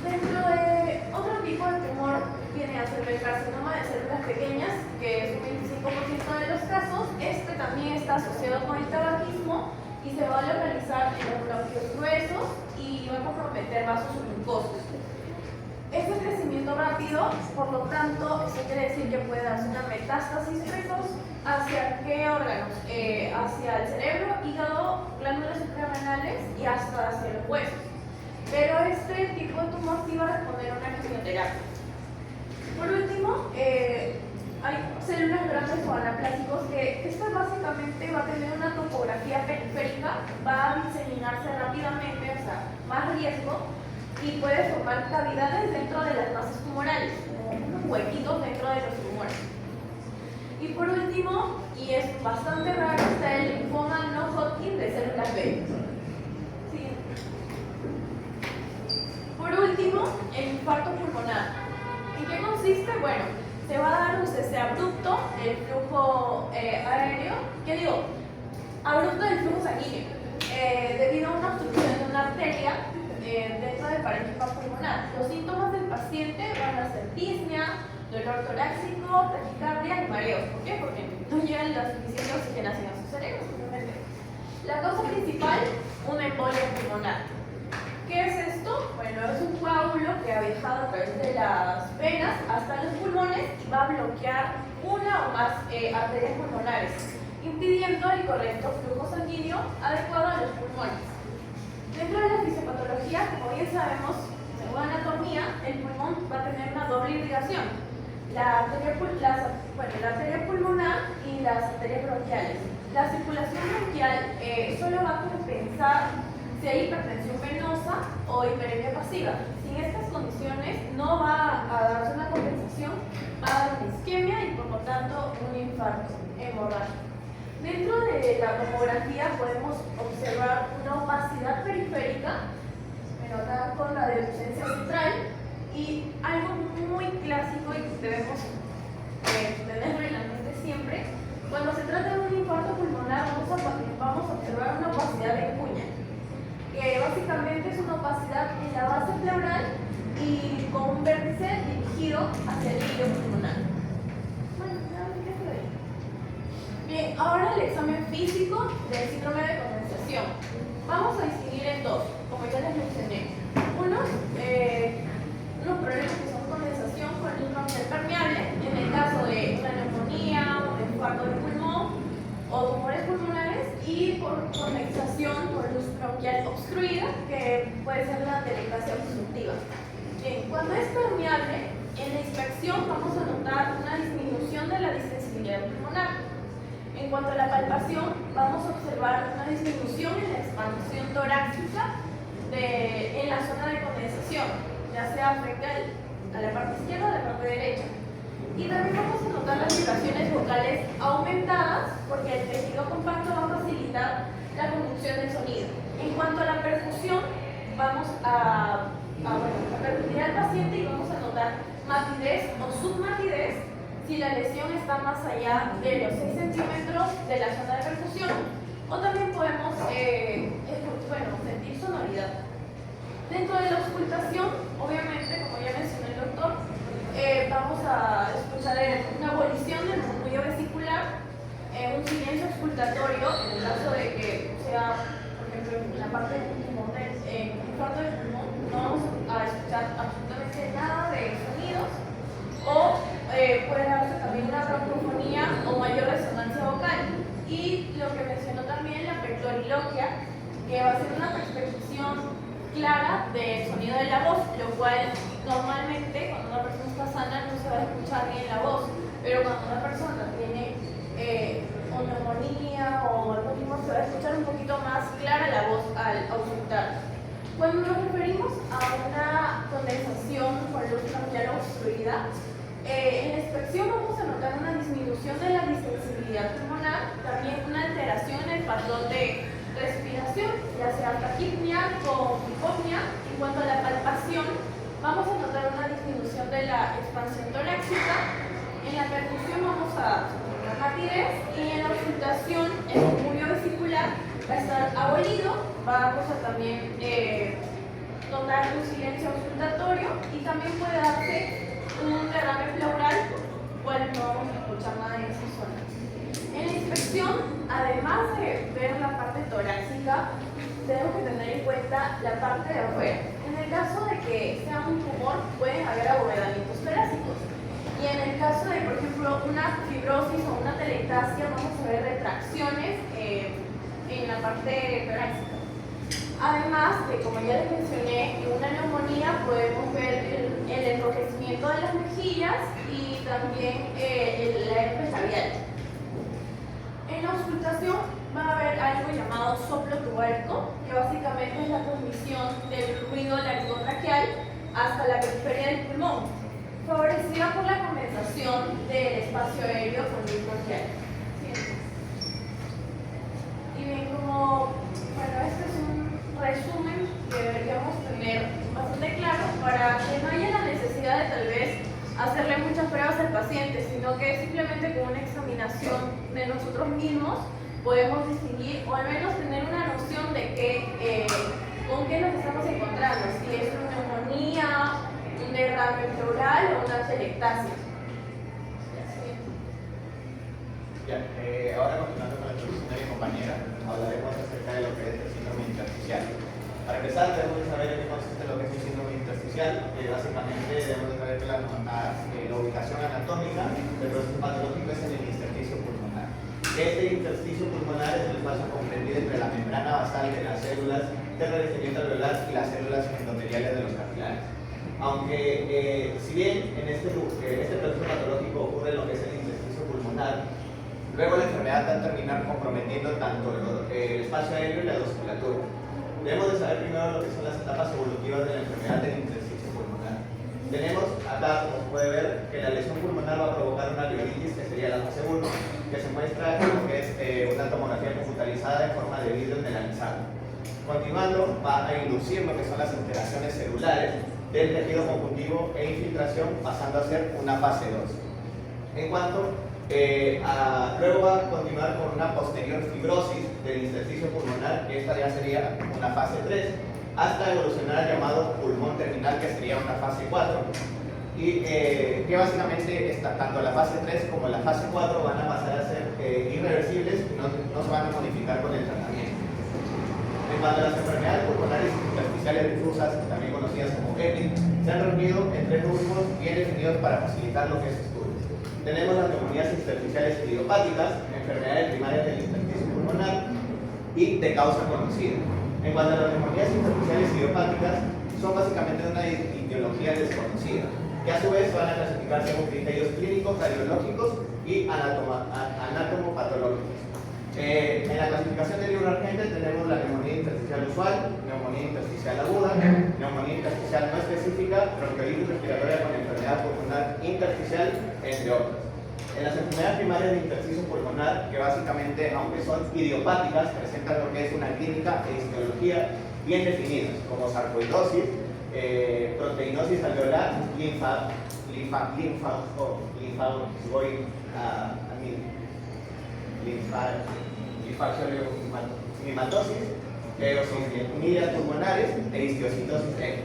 Dentro de otro tipo de tumor viene a ser el carcinoma de células pequeñas, que es un 25% de los casos. Este también está asociado con el tabaquismo y se va a localizar en los bronquios gruesos y va a comprometer vasos submucosos. Este crecimiento rápido, por lo tanto, eso quiere decir que puede darse una metástasis precoz. ¿Hacia qué órganos? Hacia el cerebro, hígado, glándulas suprarrenales y hasta hacia los huesos. Pero este tipo de tumor sí va a responder a una quimioterapia. Por último, hay células grandes o anaplásicos que esta básicamente va a tener una topografía periférica, va a diseminarse rápidamente, o sea, más riesgo, y puede formar cavidades dentro de las masas tumorales, como unos huequitos dentro de los tumores. Y por último, y es bastante raro, está el linfoma no Hodgkin de células B. Sí. Por último, el infarto pulmonar. ¿En qué consiste? Bueno, se va a dar un cese abrupto del flujo aéreo, abrupto del flujo sanguíneo, debido a una obstrucción de una arteria dentro del parénquima pulmonar. Los síntomas del paciente van a ser disnea, dolor torácico, taquicardia y mareos. ¿Por qué? Porque no llegan la suficiente oxigenación a su cerebro, simplemente. La causa principal, una embolia pulmonar. ¿Qué es esto? Bueno, es un coágulo que ha viajado a través de las venas hasta los pulmones y va a bloquear una o más arterias pulmonares, impidiendo el correcto flujo sanguíneo adecuado a los pulmones. Dentro de la fisiopatología, como bien sabemos, según anatomía, el pulmón va a tener una doble irrigación. La arteria pulmonar y las arterias bronquiales. La circulación bronquial solo va a compensar si hay hipertensión venosa o hiperemia pasiva. Sin estas condiciones no va a darse una compensación, va a dar una isquemia y por lo tanto un infarto hemorrágico. Dentro de la tomografía podemos observar una opacidad periférica, pero acá con la deducencia central, y algo muy clásico y que debemos tenerlo en la mente siempre, cuando se trata de un infarto pulmonar vamos a observar una opacidad de cuña, que básicamente es una opacidad en la base pleural y con un vértice dirigido hacia el líquido pulmonar. Bien, ahora el examen físico del síndrome de condensación. Vamos a distinguir en dos, como ya les mencioné. Unos problemas que son condensación con luz bronquial permeable, en el caso de una neumonía, un infarto de pulmón o tumores pulmonares, y por condensación por luz bronquial obstruida, que puede ser la atelectasia obstructiva. Bien, cuando es permeable, en la inspección vamos a notar una disminución de la distensibilidad pulmonar. En cuanto a la palpación, vamos a observar una disminución en la expansión torácica en la zona de condensación, ya sea frente a la parte izquierda o a la parte derecha. Y también vamos a notar las vibraciones vocales aumentadas, porque el tejido compacto va a facilitar la conducción del sonido. En cuanto a la percusión, vamos a percutir al paciente y vamos a notar matidez o submatidez si la lesión está más allá de los 6 centímetros de la zona de percusión, o también podemos sentir sonoridad. Dentro de la auscultación, obviamente, como ya mencionó el doctor, vamos a escuchar una abolición del murmullo vesicular, un silencio auscultatorio, en el caso de que sea, por ejemplo, en la parte del pulmón, infarto del pulmón, no vamos a escuchar absolutamente nada de sonidos, o puede darse también una broncofonía o mayor resonancia vocal. Y lo que mencionó también la pectoriloquia, que va a ser una percepción clara del sonido de la voz, lo cual normalmente cuando una persona está sana no se va a escuchar bien la voz, pero cuando una persona tiene o neumonía o algo mismo se va a escuchar un poquito más clara la voz al auscultar. Cuando nos referimos a una condensación por luz labial obstruida, en la inspección vamos a notar una disminución de la distensibilidad pulmonar, también una alteración en el patrón de respiración, ya sea taquipnia o hipopnia. En cuanto a la palpación, vamos a notar una disminución de la expansión torácica. En la percusión vamos a notar rapidez y en la auscultación, el murmullo vesicular va a estar abolido, vamos a también notar un silencio auscultatorio y también puede darse un derrame pleural, cual no vamos a escuchar nada en esa zona. En la inspección, además de ver la parte torácica, tenemos que tener en cuenta la parte de afuera. En el caso de que sea un tumor, pueden haber abovedamientos torácicos. Y en el caso de, por ejemplo, una fibrosis o una telectasia, vamos a ver retracciones en la parte torácica. Además de, como ya les mencioné, en una neumonía podemos ver el enrojecimiento de las mejillas y también la herpes labial. En la auscultación va a haber algo llamado soplo tubárico, que básicamente es la transmisión del ruido laryngotraqueal hasta la periferia del pulmón, favorecida por la condensación del espacio aéreo con luz bronquial. Y bien, como, bueno, este es un resumen que deberíamos tener bastante claro para que no haya la necesidad de tal vez hacerle muchas pruebas al paciente, sino que simplemente con una examinación de nosotros mismos podemos distinguir o al menos tener una noción de con qué nos estamos encontrando, si es una neumonía, un derrame pleural o una telectasia. Bien, ahora continuando con la introducción de mi compañera, hablaremos acerca de lo que es el síndrome intersticial. Para empezar, debemos de saber en qué consiste lo que es un síndrome intersticial, que básicamente debemos de saber que la ubicación anatómica del proceso patológico es en el intersticio pulmonar. Este intersticio pulmonar es el espacio comprendido entre la membrana basal de las células del revestimiento alveolar y las células endoteliales de los capilares. Aunque, si bien en este proceso patológico ocurre lo que es el intersticio pulmonar, luego la enfermedad va a terminar comprometiendo tanto el espacio aéreo y la dosilatura. Debemos de saber primero lo que son las etapas evolutivas de la enfermedad del intersticio pulmonar. Tenemos acá, como se puede ver, que la lesión pulmonar va a provocar una alveolitis, que sería la fase 1, que se muestra en lo que es una tomografía computarizada en forma de vidrio melanizado. Continuando, va a inducir lo que son las alteraciones celulares del tejido conjuntivo e infiltración, pasando a ser una fase 2. En cuanto luego va a continuar con una posterior fibrosis del intersticio pulmonar, que esta ya sería una fase 3, hasta evolucionar al llamado pulmón terminal, que sería una fase 4. Y que básicamente tanto la fase 3 como la fase 4 van a pasar a ser irreversibles y no se van a modificar con el tratamiento. En cuanto a las enfermedades pulmonares intersticiales difusas, también conocidas como EPI, se han reunido en 3 grupos bien definidos para facilitar lo que es estudio. Tenemos las neumonías intersticiales idiopáticas, enfermedades primarias del intersticio pulmonar y de causa conocida. En cuanto a las neumonías intersticiales idiopáticas, son básicamente una etiología desconocida, que a su vez van a clasificar según criterios clínicos, radiológicos y anatomopatológicos. En la clasificación del libro Argente tenemos la neumonía intersticial usual, neumonía intersticial aguda, neumonía intersticial no específica, bronquiolitis respiratoria con enfermedad pulmonar intersticial, entre otras. En las enfermedades primarias de intersticio pulmonar, que básicamente, aunque son idiopáticas, presentan lo que es una clínica e histología bien definidas, como sarcoidosis, proteinosis alveolar, linfaxiolimatosis, eosinemias pulmonares e histiocytosis X,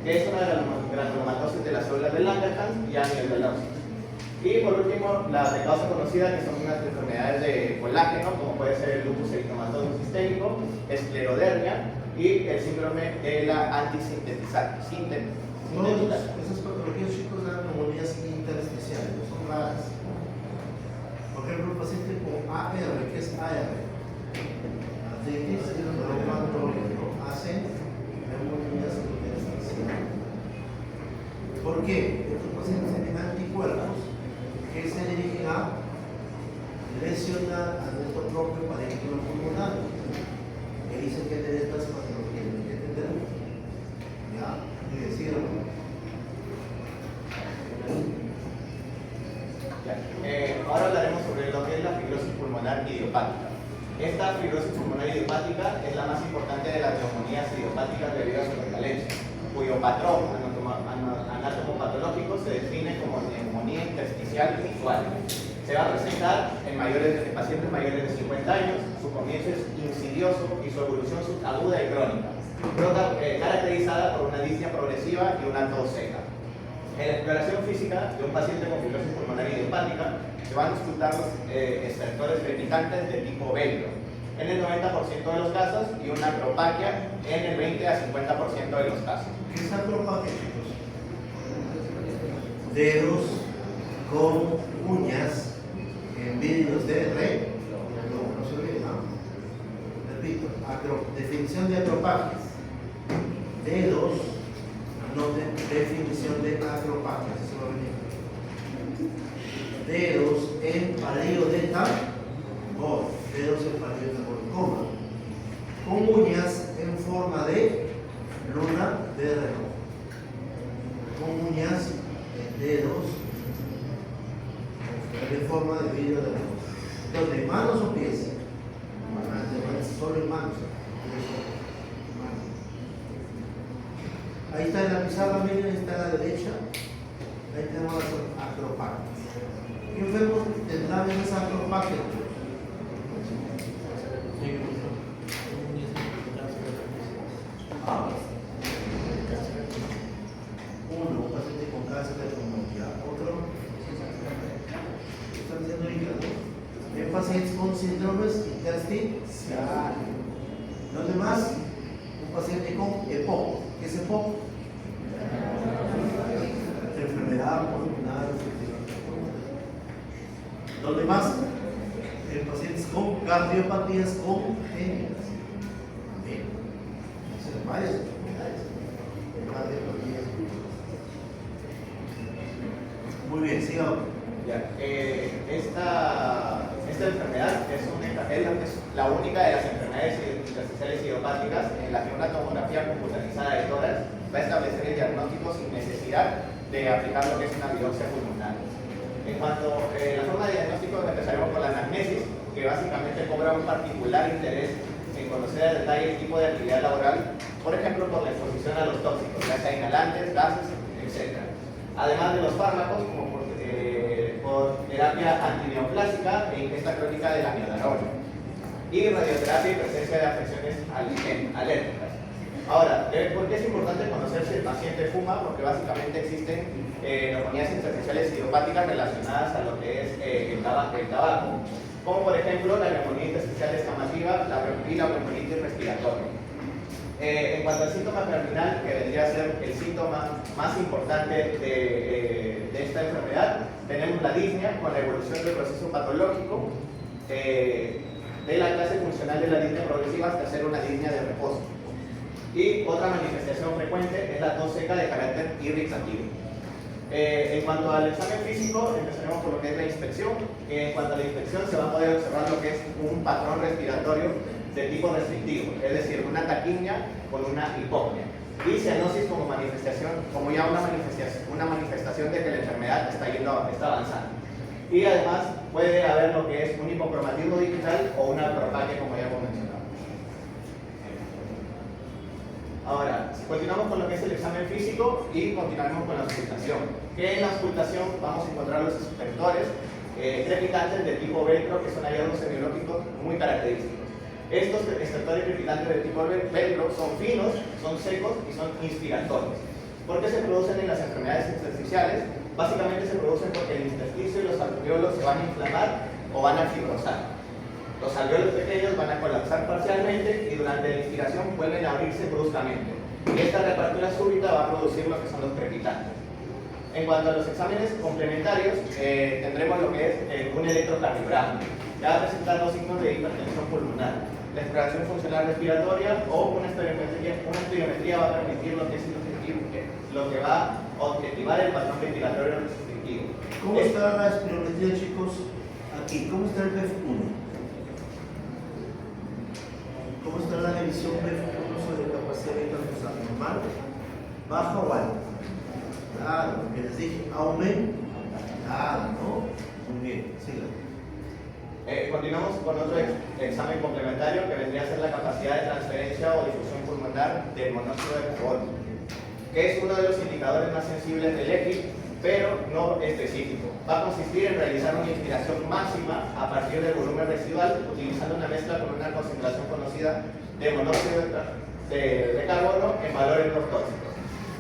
que es una de las granulomatosis de las células de Langerhans y amiloidosis. Y por último, las de causa conocida, que son unas enfermedades de colágeno, como puede ser el lupus eritematoso sistémico, esclerodermia y el síndrome de la antisintetizada. Esas patologías, chicos, dan neumonías intersticiales, no son raras. Por ejemplo, un paciente con AR, ¿qué es AR? Artritis reumatoide, hacen neumonías intersticiales. ¿Por qué? Estos pacientes tienen anticuerpos que se dirigen a lesionar a nuestro propio parénquima pulmonar. Que dicen que tener estas patologías, ¿me entienden? ¿Ya? Y decirlo. Ahora hablaremos sobre lo que es la fibrosis pulmonar idiopática. Esta fibrosis pulmonar idiopática es la más importante de las neumonías idiopáticas debido a su prevalencia, cuyo patrón anatomopatológico se define como neumonía intersticial visual. Se va a presentar en pacientes mayores de 50 años, su comienzo es insidioso y su evolución subaguda y crónica, caracterizada por una disnea progresiva y una tos seca. En la exploración física de un paciente con fibrosis pulmonar idiopática se van a auscultar los estertores crepitantes de tipo velcro en el 90% de los casos y una acropaquia en el 20 a 50% de los casos. ¿Qué es acropaquia, chicos? Dedos con uñas en vidrios de red. No se olviden, ¿no? Repito, definición de acropaquias. Dedos, no definición de acropaquias. Eso va a venir. Dedos en palillo de tambor. Dedos en palillo de tambor, coma. Con uñas en forma de luna de reloj. Con uñas en dedos de forma de vidrio de reloj. Entonces, manos o pies. Solo en manos. Ahí está en la pizarra, miren, ahí está a la derecha. Ahí tenemos las acropaquias. ¿Qué enfermos tendrán esas acropaquias? Uno, un paciente con cáncer de pulmón. Otro, están diciendo hígado. En pacientes con síndromes intersticiales. Los demás, un paciente con EPOC. ¿Qué es EPOC? Enfermedad pulmonar. Los demás, pacientes con cardiopatías congénitas. También. Son varias enfermedades. Cardiopatías. Muy bien, sigamos. Esta enfermedad es la única de las enfermedades intersticiales idiopáticas en la que una tomografía computarizada de tórax va a establecer el diagnóstico sin necesidad de aplicar lo que es una biopsia pulmonar. En cuanto a la forma de diagnóstico, empezaremos con la anamnesis, que básicamente cobra un particular interés en conocer a detalle el tipo de actividad laboral, por ejemplo, por la exposición a los tóxicos, ya sea inhalantes, gases, etc. Además de los fármacos, como por terapia antineoplásica e ingesta crónica de la miodarona, y radioterapia y presencia de afecciones alérgicas. Ahora, ¿por qué es importante conocer si el paciente fuma? Porque básicamente existen neumonías intersticiales idiopáticas relacionadas a lo que es el tabaco, como por ejemplo la neumonía intersticial descamativa y la neumonitis respiratoria. En cuanto al síntoma terminal, que vendría a ser el síntoma más importante de esta enfermedad, tenemos la disnea con la evolución del proceso patológico de la clase funcional de la disnea progresiva hasta ser una disnea de reposo. Y otra manifestación frecuente es la tos seca de carácter irritativo. En cuanto al examen físico, empezaremos por lo que es la inspección. En cuanto a la inspección, se va a poder observar lo que es un patrón respiratorio de tipo restrictivo, es decir, una taquimia con una hipopnea. Y cianosis como manifestación, como ya una manifestación de que la enfermedad está avanzando. Y además puede haber lo que es un hipocromatismo digital o una acropaquia, como ya hemos mencionado. Ahora, continuamos con lo que es el examen físico y continuaremos con la auscultación. Que en la auscultación vamos a encontrar los estertores crepitantes de tipo velcro, que son hallazgos semiológicos muy característicos. Estos estertores crepitantes de tipo velcro son finos, son secos y son inspiratorios. ¿Por qué se producen en las enfermedades intersticiales? Básicamente se producen porque el intersticio y los alveolos se van a inflamar o van a fibrosar. Los alveolos pequeños van a colapsar parcialmente y durante la inspiración vuelven a abrirse bruscamente. Y esta reapertura súbita va a producir lo que son los crepitantes. En cuanto a los exámenes complementarios, tendremos lo que es un electrocardiograma. Ya va a presentar los signos de hipertensión pulmonar. la exploración funcional respiratoria o una espirometría va a permitir lo que es lo que va a objetivar el patrón ventilatorio restrictivo. ¿Cómo está la espirometría, chicos? Aquí, ¿cómo está el BEF1? ¿Cómo está la medición BEF1 sobre capacidad vital forzada? ¿Normal? ¿Baja o alta? Claro, que les dije, aumento. Claro, ¿no? Muy bien, sigan. Continuamos con otro examen complementario que vendría a ser la capacidad de transferencia o difusión pulmonar del monóxido de carbono, que es uno de los indicadores más sensibles del EPI, pero no específico. Va a consistir en realizar una inspiración máxima a partir del volumen residual utilizando una mezcla con una concentración conocida de monóxido de carbono en valores no tóxicos.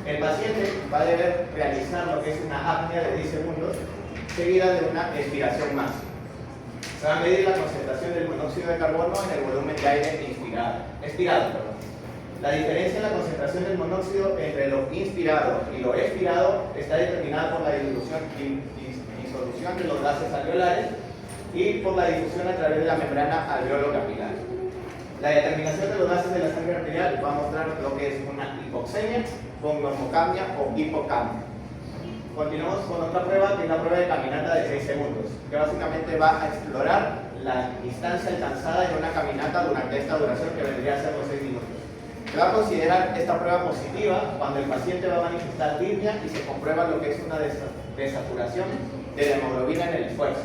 El paciente va a deber realizar lo que es una apnea de 10 segundos seguida de una expiración máxima. Se va a medir la concentración del monóxido de carbono en el volumen de aire expirado. La diferencia en la concentración del monóxido entre lo inspirado y lo expirado está determinada por la disolución de los gases alveolares y por la difusión a través de la membrana alveolo-capilar. La determinación de los gases de la sangre arterial va a mostrar lo que es una hipoxemia, con normocapnia o hipocapnia. Continuamos con otra prueba, que es la prueba de caminata de 6 segundos, que básicamente va a explorar la distancia alcanzada en una caminata durante esta duración, que vendría a ser los 6 minutos. Se va a considerar esta prueba positiva cuando el paciente va a manifestar disnea y se comprueba lo que es una desaturación de la hemoglobina en el esfuerzo.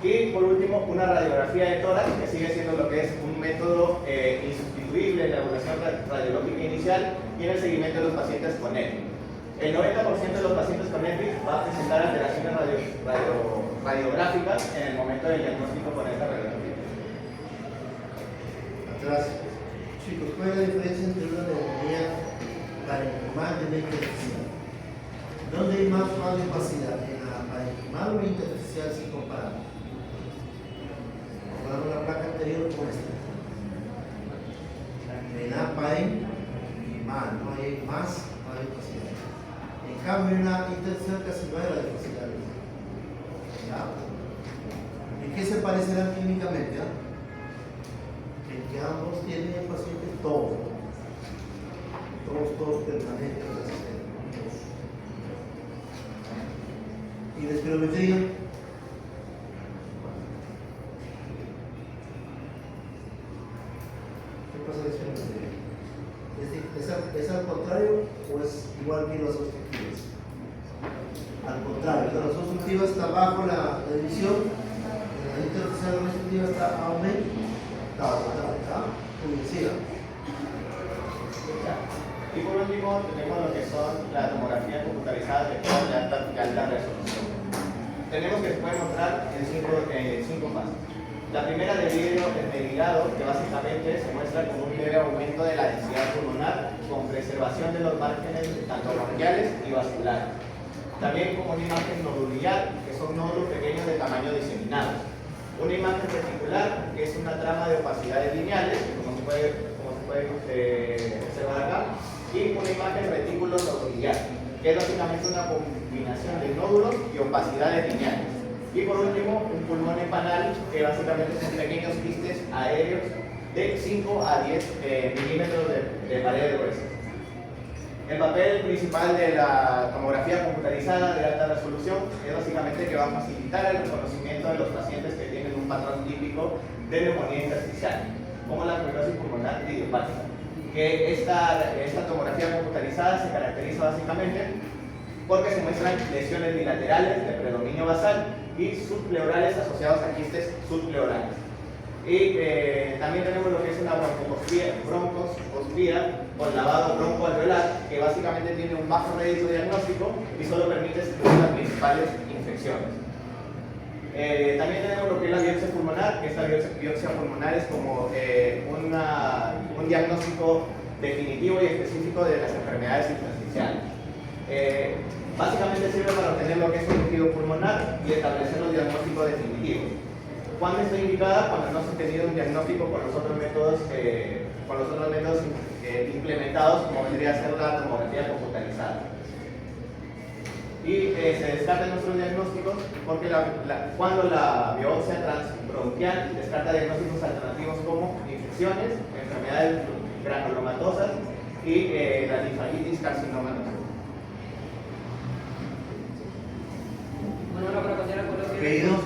Y por último, una radiografía de tórax, que sigue siendo lo que es un método insustituible en la evaluación radiológica inicial y en el seguimiento de los pacientes con EPI. El 90% de los pacientes con EPI va a presentar alteraciones radiográficas en el momento del diagnóstico con esta radiografía. Atrás. Chicos, ¿cuál es la diferencia entre una neumonía parenquimal y una intersticial? ¿Dónde hay más radiopacidad? ¿En la parenquimal o en la intersticial sin comparar? Comparamos la placa anterior con esta. En la parenquimal no hay más radiopacidad. En cambio, en la intersticial casi no hay radiopacidad. ¿Ya? ¿En qué se parecerán químicamente? Que ambos tienen el paciente todos permanentes. Y la espirometría, ¿qué pasa con la espirometría? ¿Es al contrario o es igual que las obstructivas? Al contrario, las obstructivas está bajo la división, la intersticial restrictiva está aumento. Y por último tenemos lo que son las tomografías computarizadas de alta resolución. Tenemos que se puede mostrar en cinco fases. La primera de vidrio esmerilado, que básicamente se muestra como un leve aumento de la densidad pulmonar con preservación de los márgenes tanto bronquiales y vasculares. También como una imagen nodular, que son nódulos pequeños de tamaño diseminado. Una imagen reticular, que es una trama de opacidades lineales, como se puede observar acá, y una imagen retículo nodular, que es básicamente una combinación de nódulos y opacidades lineales. Y por último, un pulmón empanal, que básicamente son pequeños quistes aéreos de 5 a 10 milímetros de pared gruesa. El papel principal de la tomografía computarizada de alta resolución es básicamente que va a facilitar el reconocimiento de los pacientes que tienen un patrón típico de neumonía intersticial, como la fibrosis pulmonar idiopática. Que esta tomografía computarizada se caracteriza básicamente porque se muestran lesiones bilaterales de predominio basal y subpleurales asociados a quistes subpleurales. Y también tenemos lo que es una broncoscopía con lavado broncoalveolar, que básicamente tiene un bajo rédito diagnóstico y solo permite excluir las principales infecciones. También tenemos lo que es la biopsia pulmonar, que esta biopsia pulmonar es como un diagnóstico definitivo y específico de las enfermedades intersticiales. Básicamente sirve para obtener lo que es un líquido pulmonar y establecer los diagnósticos definitivos. ¿Cuándo está indicada? Cuando no se ha tenido un diagnóstico con los otros métodos, implementados, como vendría a ser la tomografía computarizada. Y Y se descartan nuestros diagnósticos porque cuando la biopsia transbronquial descarta diagnósticos alternativos como infecciones, enfermedades granulomatosas y la linfagitis carcinómata. Bueno, ahora para continuar con lo que... ¿Apellido?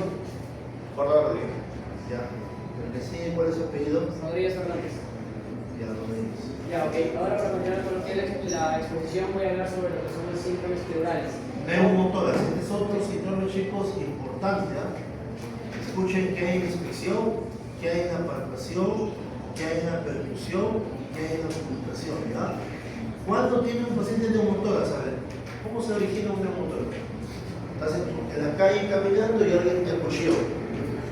Córdoba Rodríguez. Ya. El que sigue, ¿cuál es su apellido? Rodríguez Fernández. Ya lo dices. Ya, ok. Ahora para continuar con lo que es la exposición voy a hablar sobre lo que son los síndromes pleurales. Neumotórax. Este es otro síndrome, chicos, importante. Escuchen que hay inspección, que hay una palpación, que hay una percusión y que hay una comunicación. ¿Ya? ¿Cuándo tiene un paciente neumotórax? A ver, ¿cómo se origina un neumotórax? Estás en la calle caminando y alguien te cogió.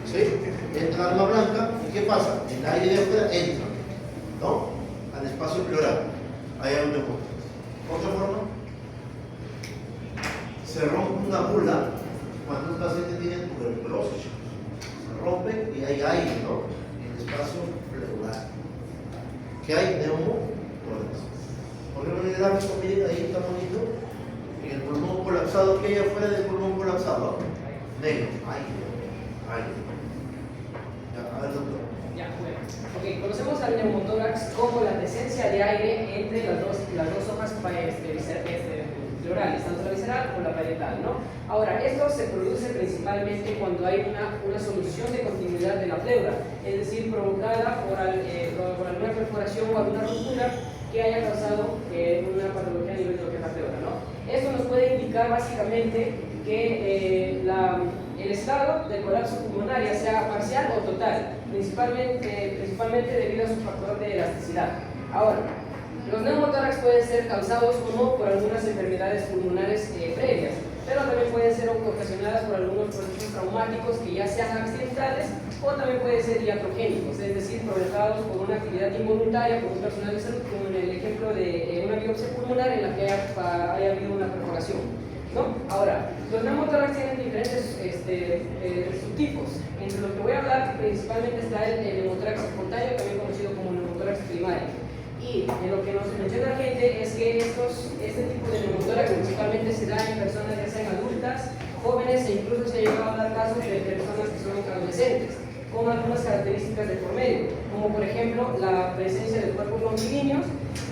¿Sí? Entra arma blanca y ¿qué pasa? El aire de afuera entra, ¿no? Al espacio pleural. Ahí hay un neumotórax. Otra forma, se rompe una bula cuando un paciente tiene tuberculosis. Se rompe y hay aire, ¿no? En el espacio pleural. ¿Qué hay? Neumotórax. Por ejemplo, en el gráfico, miren, ahí está bonito. En el pulmón colapsado, ¿qué hay afuera del pulmón colapsado? Negro, aire. Ya, a ver, doctor. Ya, bueno. Ok, conocemos al neumotórax como la presencia de aire entre las dos hojas pleurales, tanto la visceral como la parietal, ¿no? Ahora, esto se produce principalmente cuando hay una solución de continuidad de la pleura, es decir, provocada por alguna perforación o alguna ruptura que haya causado una patología a nivel de lo que es la pleura, ¿no? Esto nos puede indicar básicamente que el estado del colapso pulmonar, ya sea parcial o total, principalmente debido a su factor de elasticidad. Ahora, los neumotórax pueden ser causados como por algunas enfermedades pulmonares previas, pero también pueden ser ocasionadas por algunos procesos traumáticos que ya sean accidentales o también pueden ser iatrogénicos, es decir, provocados por una actividad involuntaria por un personal de salud, como en el ejemplo de una biopsia pulmonar en la que haya habido una perforación, ¿no? Ahora, los neumotórax tienen diferentes subtipos. Entre los que voy a hablar principalmente está el neumotórax espontáneo, también conocido como neumotórax primario. Y lo que nos menciona la gente es que este tipo de neumotórax principalmente se da en personas ya sean adultas, jóvenes e incluso se ha llegado a dar casos de personas que son adolescentes, con algunas características de por medio, como por ejemplo la presencia de cuerpos longilíneos,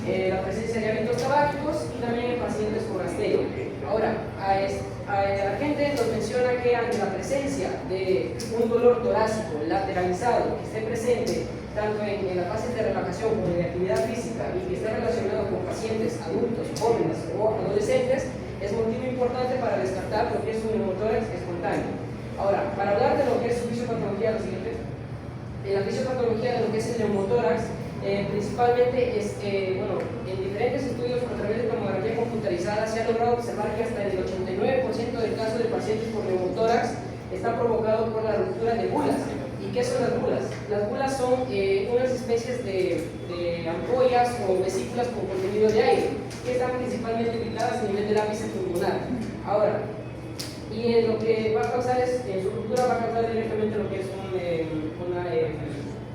la presencia de hábitos tabáquicos y también en pacientes con astenia. Ahora, la gente nos menciona que ante la presencia de un dolor torácico lateralizado que esté presente tanto en la fase de relajación como de actividad física y que esté relacionado con pacientes adultos, jóvenes o adolescentes, es motivo importante para descartar lo que es un neumotórax espontáneo. Ahora, para hablar de lo que es su fisiopatología, lo siguiente, la fisiopatología de lo que es el neumotórax, principalmente es, en diferentes estudios a través de tomografía computarizada se ha logrado observar que hasta el 89% del caso de pacientes con neumotórax está provocado por la ruptura de bulas. ¿Y qué son las bulas? Las bulas son unas especies de ampollas o vesículas con contenido de aire que están principalmente ubicadas a nivel del ápice pulmonar. Ahora, y en lo que va a causar en su ruptura va a causar directamente lo que es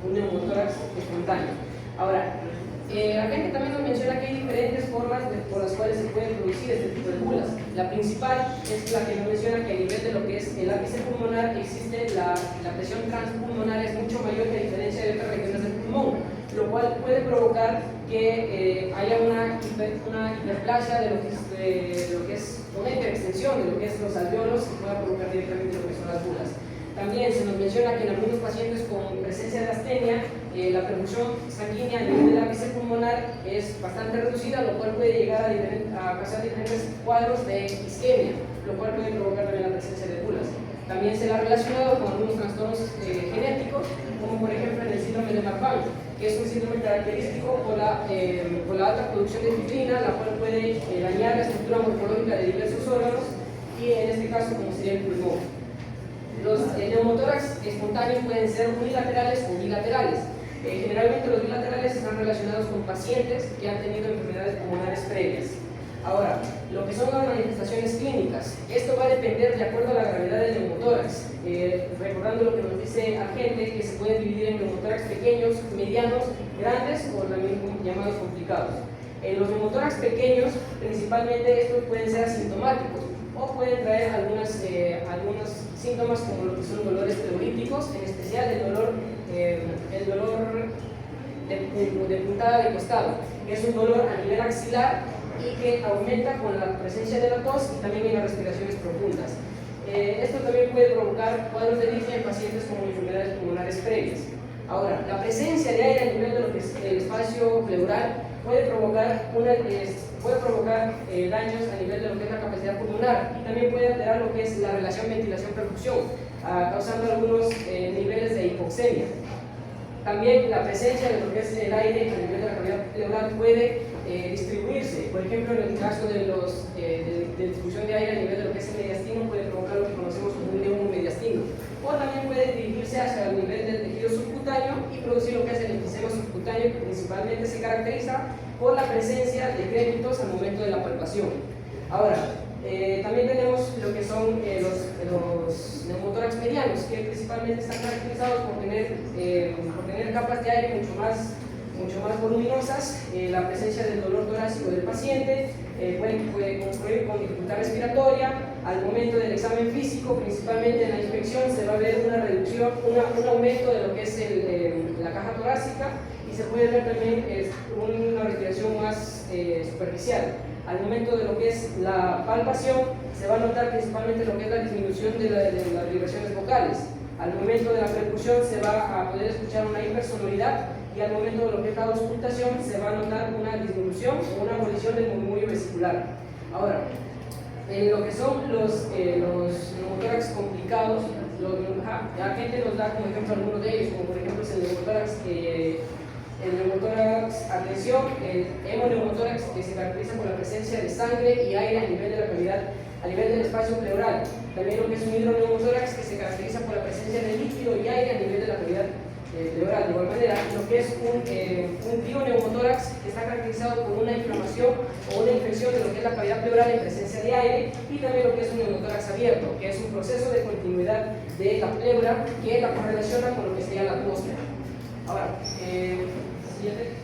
un neumotórax espontáneo. Ahora, la gente también nos menciona que hay diferentes formas por las cuales se pueden producir este tipo de bulas. La principal es la que nos menciona que a nivel de lo que es el ápice pulmonar existe la presión transpulmonar es mucho mayor que a diferencia de otras regiones del pulmón, lo cual puede provocar que haya una hiperplasia de lo que es una hiperextensión de lo que es los alveolos que pueda provocar directamente lo que son las bulas. También se nos menciona que en algunos pacientes con presencia de astenia, la perfusión sanguínea a nivel del ápice pulmonar es bastante reducida, lo cual puede llegar a causar diferentes cuadros de isquemia, lo cual puede provocar también la presencia de bulas. También se la ha relacionado con algunos trastornos genéticos, como por ejemplo en el síndrome de Marfan, que es un síndrome característico por la alta producción de fibrina, la cual puede dañar la estructura morfológica de diversos órganos y en este caso como sería el pulmón. Los neumotórax espontáneos pueden ser unilaterales o bilaterales. Generalmente los bilaterales están relacionados con pacientes que han tenido enfermedades pulmonares previas. Ahora, lo que son las manifestaciones clínicas, esto va a depender de acuerdo a la gravedad del neumotórax. Recordando lo que nos dice la gente, que se puede dividir en neumotórax pequeños, medianos, grandes o también llamados complicados. Los neumotórax pequeños, principalmente estos pueden ser asintomáticos, o pueden traer algunos síntomas como lo que son dolores pleuríticos, en especial el dolor de puntada de costado, que es un dolor a nivel axilar y que aumenta con la presencia de la tos y también en las respiraciones profundas. Esto también puede provocar cuadros de disnea en pacientes con enfermedades pulmonares previas. Ahora, la presencia de aire a nivel de lo que es el espacio pleural puede provocar daños a nivel de lo que es la capacidad pulmonar y también puede alterar lo que es la relación ventilación-perfusión, causando algunos niveles de hipoxemia. También la presencia de lo que es el aire a nivel de la cavidad pleural puede distribuirse. Por ejemplo, en el caso de distribución de aire a nivel de lo que es el mediastino, puede provocar lo que conocemos como un neumomediastino. O también puede dirigirse hacia el nivel del tejido subcutáneo y producir lo que es el enfisema subcutáneo, que principalmente se caracteriza por la presencia de crépitos al momento de la palpación. Ahora, también tenemos lo que son los neumotórax medianos, que principalmente están caracterizados por tener capas de aire mucho más voluminosas, la presencia del dolor torácico del paciente, puede concluir con dificultad respiratoria. Al momento del examen físico, principalmente en la inspección, se va a ver una reducción, un aumento de lo que es la caja torácica y se puede ver también una respiración más superficial. Al momento de lo que es la palpación, se va a notar principalmente lo que es la disminución de las vibraciones vocales. Al momento de la percusión se va a poder escuchar una hipersonoridad y al momento de lo que es la auscultación se va a notar una disminución o una abolición del murmullo vesicular. Ahora, en lo que son los neumotórax complicados, la gente nos da como ejemplo algunos de ellos, como por ejemplo es el neumotórax atención, el hemoneumotórax, que se caracteriza por la presencia de sangre y aire a nivel de la cavidad, a nivel del espacio pleural. También lo que es un hidroneumotórax, que se caracteriza por la presencia de líquido y aire a nivel de la cavidad pleural. De igual manera, lo que es un pioneumotórax, que está caracterizado por una inflamación o una infección de lo que es la cavidad pleural en presencia de aire, y también lo que es un neumotórax abierto, que es un proceso de continuidad de la pleura que la correlaciona con lo que sería la atmósfera. Ahora, siguiente.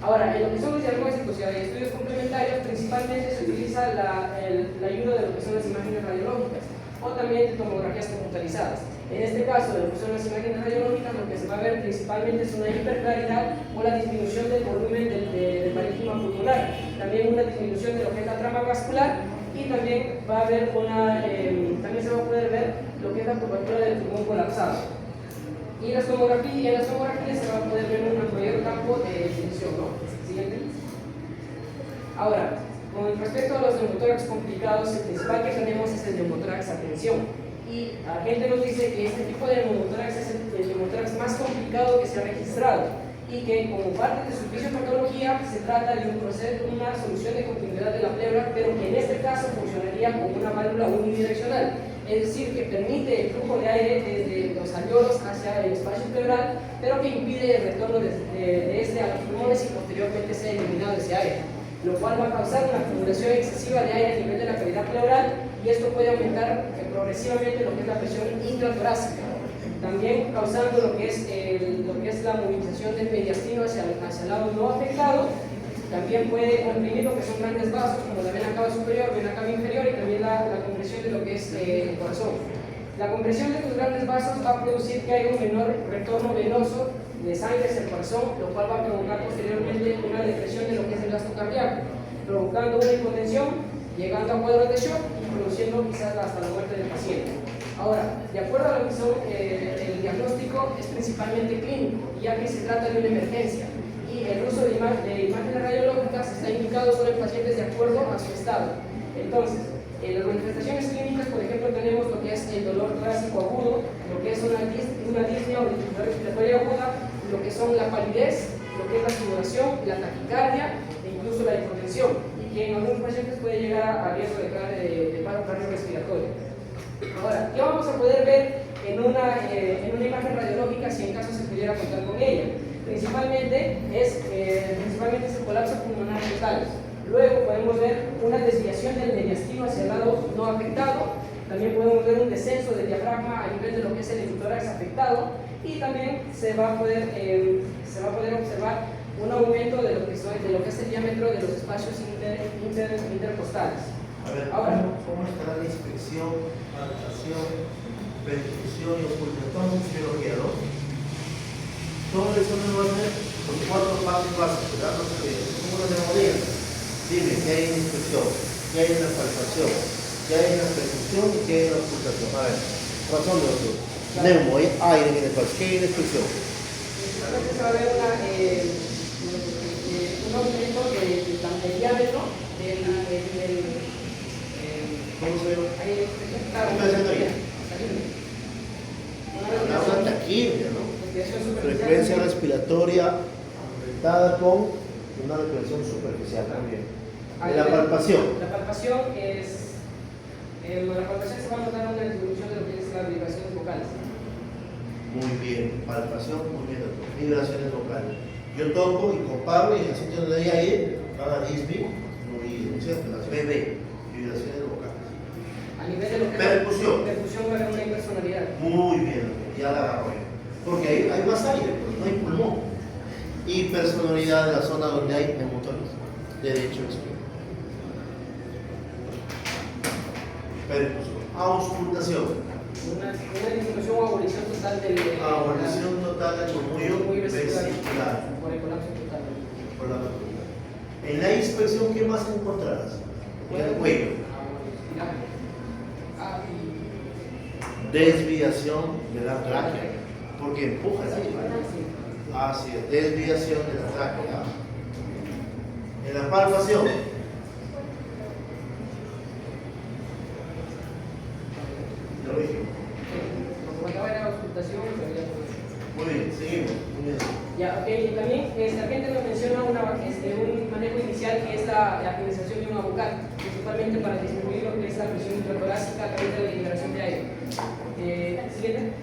Ahora, en lo que son los diagnósticos y estudios complementarios, principalmente se utiliza la ayuda de lo que son las imágenes radiológicas o también de tomografías computarizadas. En este caso, de lo que son las imágenes radiológicas, lo que se va a ver principalmente es una hiperclaridad o la disminución del volumen del parénquima pulmonar, también una disminución de lo que es la trama vascular y también va a haber también se va a poder ver lo que es la curvatura del pulmón colapsado. Y en las tomografías se va a poder ver un mayor campo de definición, ¿no? Siguiente. Ahora, con respecto a los neumotórax complicados, el principal que tenemos es el neumotórax atención. Y la gente nos dice que este tipo de neumotórax es el neumotórax más complicado que se ha registrado y que como parte de su fisiopatología se trata de una solución de continuidad de la pleura, pero que en este caso funcionaría como una válvula unidireccional, es decir, que permite el flujo de aire desde los alveolos hacia el espacio pleural, pero que impide el retorno de este a los pulmones y posteriormente sea eliminado ese aire, lo cual va a causar una acumulación excesiva de aire a nivel de la cavidad pleural y esto puede aumentar progresivamente lo que es la presión intratorácica, también causando lo que es la movilización del mediastino hacia el lado no afectado. También puede comprimir lo que son grandes vasos como la vena cava superior, vena cava inferior y también la compresión de lo que es el corazón. La compresión de estos grandes vasos va a producir que haya un menor retorno venoso de sangre hacia el corazón, lo cual va a provocar posteriormente una depresión de lo que es el gasto cardíaco, provocando una hipotensión, llegando a cuadros de shock y produciendo quizás hasta la muerte del paciente. Ahora, de acuerdo a lo que son el diagnóstico, es principalmente clínico, ya que se trata de una emergencia. Y el uso de imágenes radiológicas está indicado solo en pacientes de acuerdo a su estado. Entonces, en las manifestaciones clínicas, por ejemplo, tenemos lo que es el dolor torácico agudo, lo que es una disnea o dificultad respiratoria aguda, lo que son la palidez, lo que es la sudoración, la taquicardia e incluso la hipotensión, y que en algunos pacientes puede llegar a riesgo de paro cardiorrespiratorio. Ahora, ¿qué vamos a poder ver en una imagen radiológica si en caso se pudiera contar con ella? Principalmente es el colapso pulmonar total. Luego podemos ver una desviación del mediastino hacia el lado no afectado. También podemos ver un descenso del diafragma a nivel de lo que es el neumotórax afectado. Y también se va a poder observar un aumento de lo que es el diámetro de los espacios intercostales. A ver, Ahora. ¿cómo estará la inspección, adaptación, percusión y ocultación? Estamos en biología, ¿no? Todo eso nos va a hacer los 4 pasos básicos, ¿verdad? No sé, ¿cómo lo memoria? Dime, ¿qué hay en inspección? ¿Qué hay en la palpación? ¿Qué hay en la percusión y qué hay en la ocultación? A ver, razón de otro. Neumo, aire en el espacio. ¿Qué hay en la inspección? Principalmente se va a ver un aumento del diámetro del ¿Cómo se llama? claro, ¿Qué está haciendo ahí? Una taquilla, ¿no? Frecuencia respiratoria aumentada con una respiración superficial también. En la palpación. La palpación es. La palpación se va a notar una disminución de lo que es las vibraciones vocales. Muy bien, palpación, muy bien, doctor. Vibraciones vocales. Yo toco y comparo y en el sitio donde hay aire, cada disminuido, ¿no es cierto? Las BB, vibraciones vocales. A nivel de lo que Percusión. percusión va a haber una impersonalidad. Muy bien, doctor, ya la agarro yo. Porque hay más aire, pues no hay pulmón. Y personalidad de la zona donde hay neumotórax, derecho y izquierdo. Percusión. Auscultación. Una disminución o abolición total del. Abolición total del murmullo vesicular. Por el colapso total. Por la apertura. En la inspección, ¿qué más encontrarás? En el cuello. Desviación de la tráquea, porque empuja el aire. Así es, desviación de la tráquea. En la palpación. Lo dije. Como acaba de la auscultación, pero ya pues. Muy bien, seguimos. Muy bien. Ya, ok, y también la gente nos menciona un manejo inicial que es la administración de una vocal, principalmente para disminuir lo que es la presión intratorácica a través de la liberación de aire. Siguiente.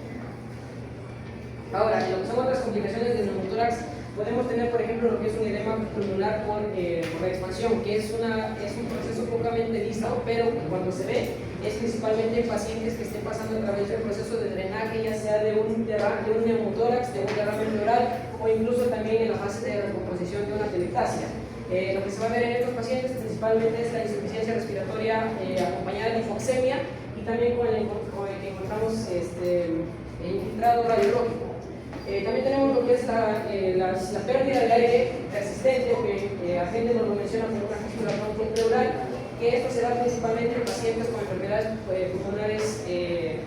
Ahora, en lo que son otras complicaciones del neumotórax, podemos tener, por ejemplo, lo que es un edema pulmonar por la expansión, que es un proceso pocamente visto, pero cuando se ve, es principalmente en pacientes que estén pasando a través del proceso de drenaje, ya sea de un neumotórax, de un derrame pleural, o incluso también en la fase de recomposición de una atelectasia. Lo que se va a ver en estos pacientes principalmente es la insuficiencia respiratoria acompañada de hipoxemia y también con el que encontramos el infiltrado radiológico. También tenemos lo que es la pérdida de aire persistente, que la gente nos lo menciona por una fístula broncopleural, que esto se da principalmente en pacientes con enfermedades pulmonares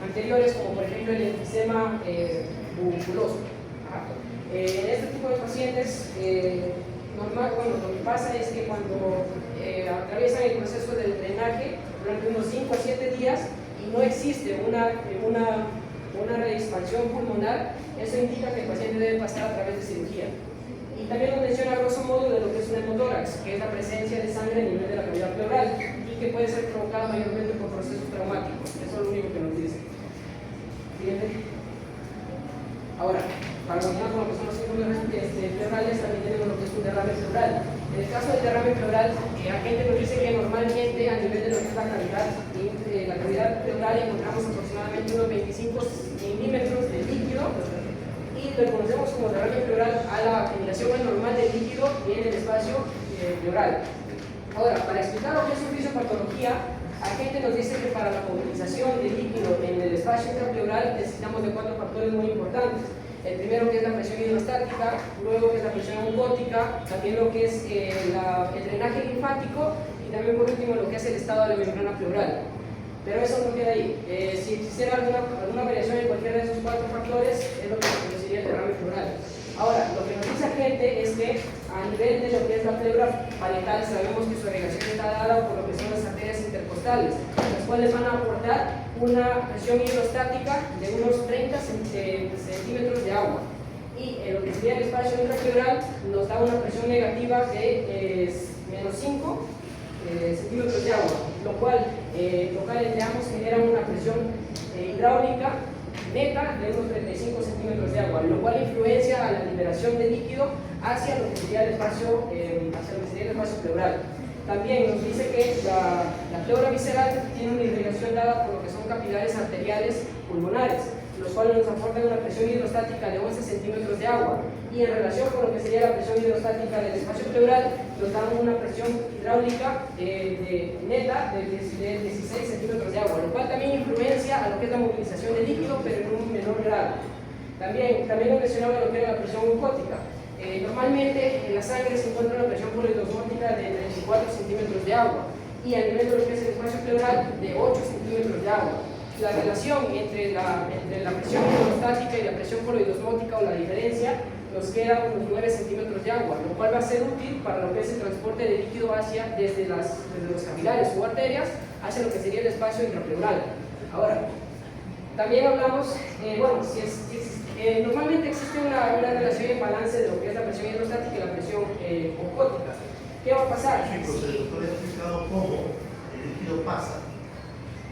anteriores, como por ejemplo el enfisema tuberculoso. En este tipo de pacientes, lo que pasa es que cuando atraviesan el proceso del drenaje durante unos 5 a 7 días y no existe una reexpansión pulmonar, eso indica que el paciente debe pasar a través de cirugía. Y también nos menciona a grosso modo de lo que es un neumotórax, que es la presencia de sangre a nivel de la cavidad pleural y que puede ser provocada mayormente por procesos traumáticos. Eso es lo único que nos dice. Siguiente. Ahora, para continuar con lo que son los síndromes pleurales, también tenemos lo que es un derrame pleural. En el caso del derrame pleural, la gente nos dice que normalmente a nivel de lo que es la cavidad pleural encontramos aproximadamente unos 25 milímetros de líquido y lo conocemos como derrame pleural a la acumulación anormal de líquido en el espacio pleural. Ahora, para explicar lo que es un fisiopatología, la gente nos dice que para la movilización de líquido en el espacio intrapleural necesitamos de 4 factores muy importantes. El primero, que es la presión hidrostática, luego que es la presión oncótica, también lo que es el drenaje linfático y también por último lo que es el estado de la membrana pleural. Pero eso no queda ahí. Si existiera alguna variación en cualquiera de esos 4 factores, es lo que se produciría el derrame pleural. Ahora, lo que nos dice la gente es que a nivel de lo que es la pleura parietal, sabemos que su agregación está dada por lo que son las arterias intercostales, las cuales van a aportar una presión hidrostática de unos 30 centímetros de agua. Y en lo que sería el espacio intrapleural nos da una presión negativa de menos 5 centímetros de agua, lo cual entre ambos genera una presión hidráulica neta de unos 35 centímetros de agua, lo cual influencia a la liberación de líquido hacia lo que sería el espacio, pleural. También nos dice que la pleura visceral tiene una irrigación dada por lo que son capilares arteriales pulmonares, los cuales nos aportan una presión hidrostática de 11 centímetros de agua, y en relación con lo que sería la presión hidrostática del espacio pleural, nos dan una presión hidráulica neta de 16 centímetros de agua, lo cual también influencia a lo que es la movilización de líquido, pero en un menor grado. También nos mencionaba lo que era la presión oncótica. Normalmente en la sangre se encuentra una presión poliosmótica de 34 centímetros de agua, y a nivel de lo que es el espacio pleural de 8 centímetros de agua. La relación entre la presión hidrostática y la presión poliosmótica, o la diferencia, nos queda unos 9 centímetros de agua, lo cual va a ser útil para lo que es el transporte de líquido desde los capilares o arterias hacia lo que sería el espacio intrapleural. Ahora, también hablamos, normalmente existe una relación en balance de lo que es la presión hidrostática y la presión oncótica. ¿Qué va a pasar? Chicos, el doctor ha explicado cómo el líquido pasa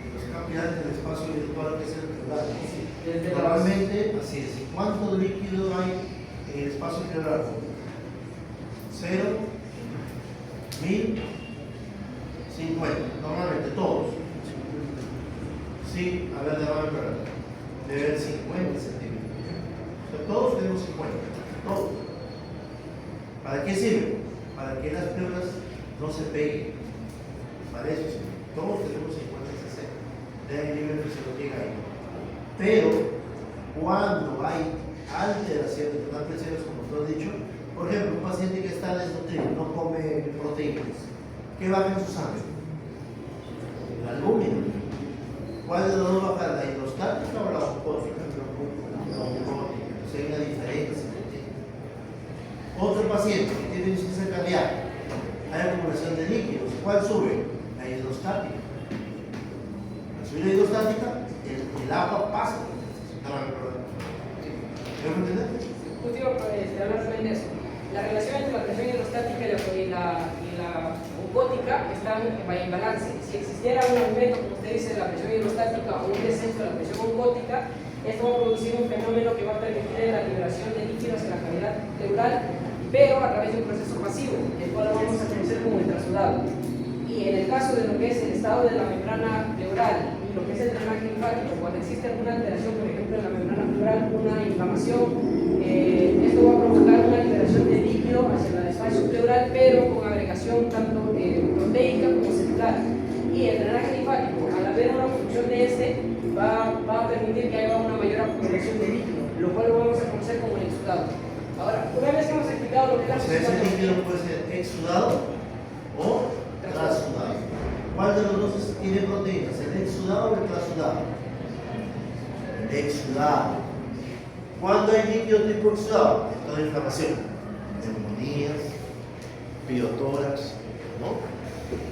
de los capilares del espacio virtual que es el pleural. Normalmente, así es. ¿Cuánto líquido hay en el espacio pleural? 0, 1000, 50. Normalmente, todos. Sí, a ver, derrame pleural. Debe haber 50 centímetros. O sea, todos tenemos 50. Todos. ¿Para qué sirve? Para que las pleuras no se peguen. Para eso sí. Todos tenemos 50 cc. De ahí nivel que se lo llega ahí. Pero cuando hay alteraciones, como tú has dicho, por ejemplo, un paciente que está desnutrido, no come proteínas, ¿qué baja en su sangre? La albúmina. ¿Cuál de los dos baja? ¿La hidrostática o la oncótica? La oncótica. O sea, hay una diferencia. Otro paciente que tiene insuficiencia cardíaca, hay acumulación de líquidos. ¿Cuál sube? La hidrostática. Al subir la hidrostática, el agua pasa. ¿Me entiendes? Justo iba a hablar también de eso. La relación entre la presión hidrostática y la oncótica están en balance. Si existiera un aumento, como usted dice, de la presión hidrostática, o un descenso de la presión oncótica, esto va a producir un fenómeno que va a permitir la liberación de líquidos en la cavidad pleural, pero a través de un proceso pasivo, el cual vamos a conocer como el trasudado. Y en el caso de lo que es el estado de la membrana pleural y lo que es el drenaje linfático, cuando existe alguna alteración, por ejemplo, en la membrana pleural, una inflamación, esto va a provocar una liberación de líquido hacia el espacio pleural, pero con agregación tanto proteica como celular. Y el drenaje linfático, al haber una obstrucción de este, va a permitir que haya una mayor acumulación de líquido, lo cual lo vamos a conocer como el exudado. Ahora, una vez que hemos explicado lo que es la presión, ese líquido puede ser exudado o trasudado. ¿Cuál de los dos tiene proteínas? ¿El exudado o el trasudado? El exudado. ¿Cuándo hay líquido tipo exudado? En toda inflamación. Neumonías, piotórax, ¿no?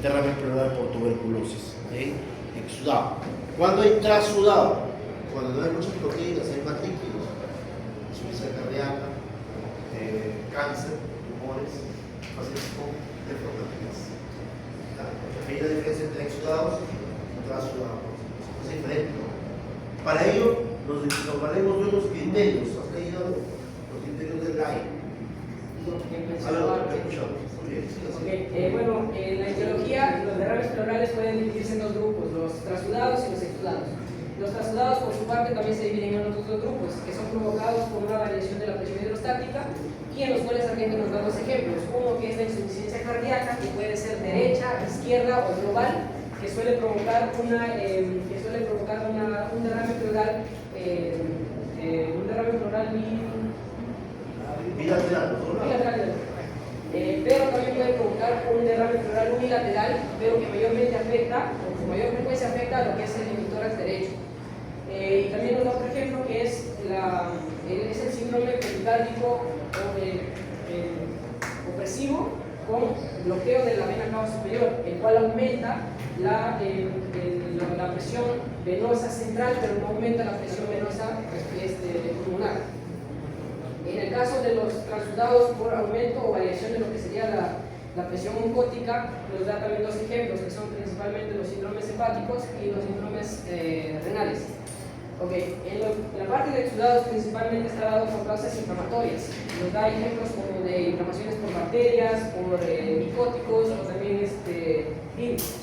Derrame pleural por tuberculosis. ¿Okay? Exudado. ¿Cuándo hay trasudado? Cuando no hay muchas proteínas, hay más líquidos. Insuficiencia cardíaca, cáncer, tumores, pacientes con nefropatías. Ahí la diferencia entre exudados y trasudados es diferente, ¿no? Para ello nos valemos de los criterios. ¿Has leído los criterios del GAI? Bueno, en la etiología, los derrames pleurales pueden dividirse en dos grupos, los trasudados y los exudados. Los trasudados, por su parte, también se dividen en otros dos grupos, que son provocados por una variación de la presión hidrostática, y en los cuales Sargento nos da dos ejemplos. Uno que es la insuficiencia cardíaca, que puede ser derecha, izquierda o global, que suele provocar un derrame pleural, bilateral. Pero también puede provocar un derrame pleural unilateral, pero que mayormente afecta, o con mayor frecuencia afecta a lo que es el tórax derecho. Y también nos da otro ejemplo que es el síndrome pericárdico opresivo con bloqueo de la vena cava superior, el cual aumenta la presión venosa central, pero no aumenta la presión venosa pulmonar. En el caso de los trasudados por aumento o variación de lo que sería la presión oncótica, nos da también dos ejemplos, que son principalmente los síndromes hepáticos y los síndromes renales. En la parte de exudados principalmente está dado por causas inflamatorias. Nos da ejemplos como de inflamaciones por bacterias, por micóticos o también virus.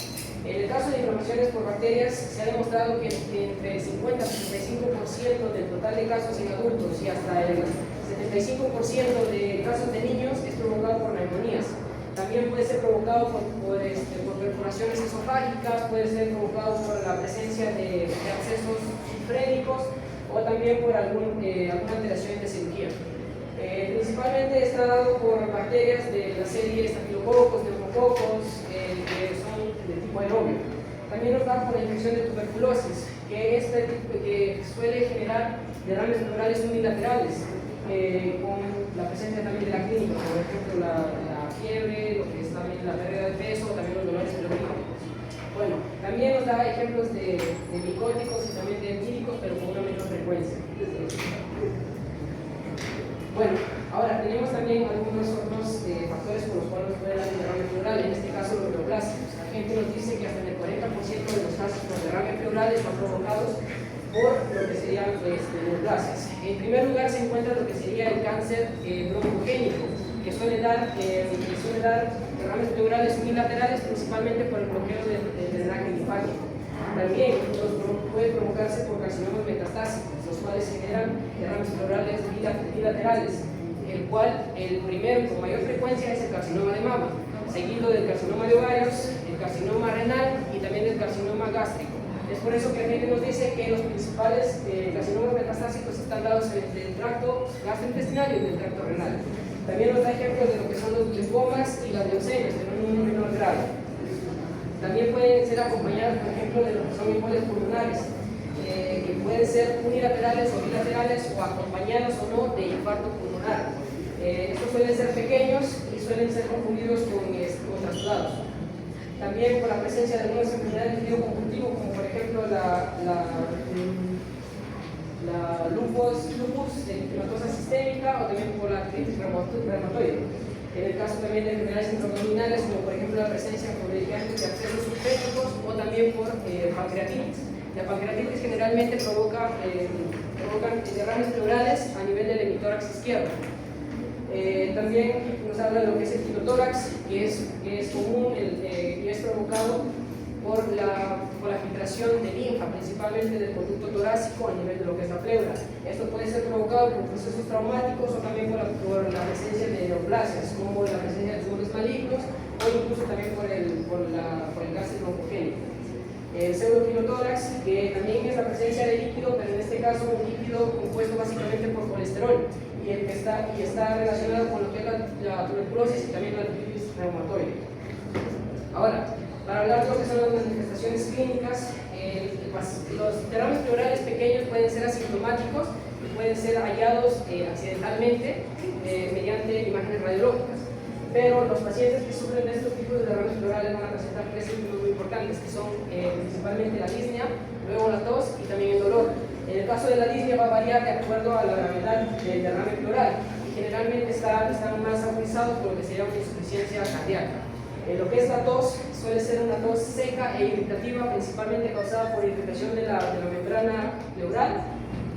En el caso de inflamaciones por bacterias, se ha demostrado que entre el 50 y 65% del total de casos en adultos y hasta el 75% de casos de niños es provocado por neumonías. También puede ser provocado por perforaciones esofágicas, puede ser provocado por la presencia de abscesos frénicos o también por alguna alteración de cirugía. Principalmente está dado por bacterias de la serie estafilococos, neumococos, que son de tipo aerobio. También nos da por la infección de tuberculosis, que suele generar derrames pleurales unilaterales, con la presencia también de la clínica, por ejemplo la fiebre, lo que es también la pérdida de peso, también los dolores pleurolíticos. Bueno, también nos da ejemplos de micóticos y también de empíricos, pero con una menor frecuencia. Bueno, ahora tenemos también algunos otros factores por los cuales puede dar el derrame pleural, en este caso los neoplásicos. La gente nos dice que hasta el 40% de los casos por derrame pleural son provocados por lo que serían neoplasias. En primer lugar se encuentra lo que sería el cáncer broncogénico, que suele dar derrames pleurales unilaterales, principalmente por el bloqueo del drenaje linfático. También puede provocarse por carcinomas metastásicos, los cuales generan derrames pleurales bilaterales, el cual el primero y con mayor frecuencia es el carcinoma de mama, seguido del carcinoma de ovarios, el carcinoma renal y también el carcinoma gástrico. Es por eso que la gente nos dice que los principales carcinomas metastásicos están dados en el tracto gastrointestinal y en el tracto renal. También nos da ejemplos de lo que son los linfomas y las leucemias, en un menor grado. También pueden ser acompañados, por ejemplo, de lo que son embolias pulmonares, que pueden ser unilaterales o bilaterales o acompañados o no de infarto pulmonar. Estos suelen ser pequeños y suelen ser confundidos con trasudados. También por la presencia de algunas enfermedades del tejido conjuntivo, como por ejemplo la lupus eritematosa sistémica o también por la artritis reumatoide. En el caso también de enfermedades intraabdominales, como por ejemplo la presencia por mediante de abscesos subclínicos o también por pancreatitis. La pancreatitis generalmente provocan derrames pleurales a nivel del hemitórax izquierdo. También nos habla de lo que es el tirotórax, que es común y es provocado por la filtración de linfa, principalmente del conducto torácico a nivel de lo que es la pleura. Esto puede ser provocado por procesos traumáticos o también por la presencia de neoplasias, como la presencia de tumores malignos o incluso también por el gas broncogénico. El pseudotirotórax, que también es la presencia de líquido, pero en este caso un líquido compuesto básicamente por colesterol y está relacionado con lo que es la tuberculosis y también la artritis reumatoide. Ahora, para hablar de lo que son las manifestaciones clínicas, los derrames pleurales pequeños pueden ser asintomáticos y pueden ser hallados accidentalmente mediante imágenes radiológicas. Pero los pacientes que sufren de estos tipos de derrames pleurales van a presentar tres síntomas muy importantes, que son principalmente la disnea, luego la tos y también el dolor. En el caso de la disnea va a variar de acuerdo a la gravedad del derrame pleural y generalmente están más agudizados por lo que sería una insuficiencia cardíaca. Lo que es la tos suele ser una tos seca e irritativa, principalmente causada por irritación de la membrana pleural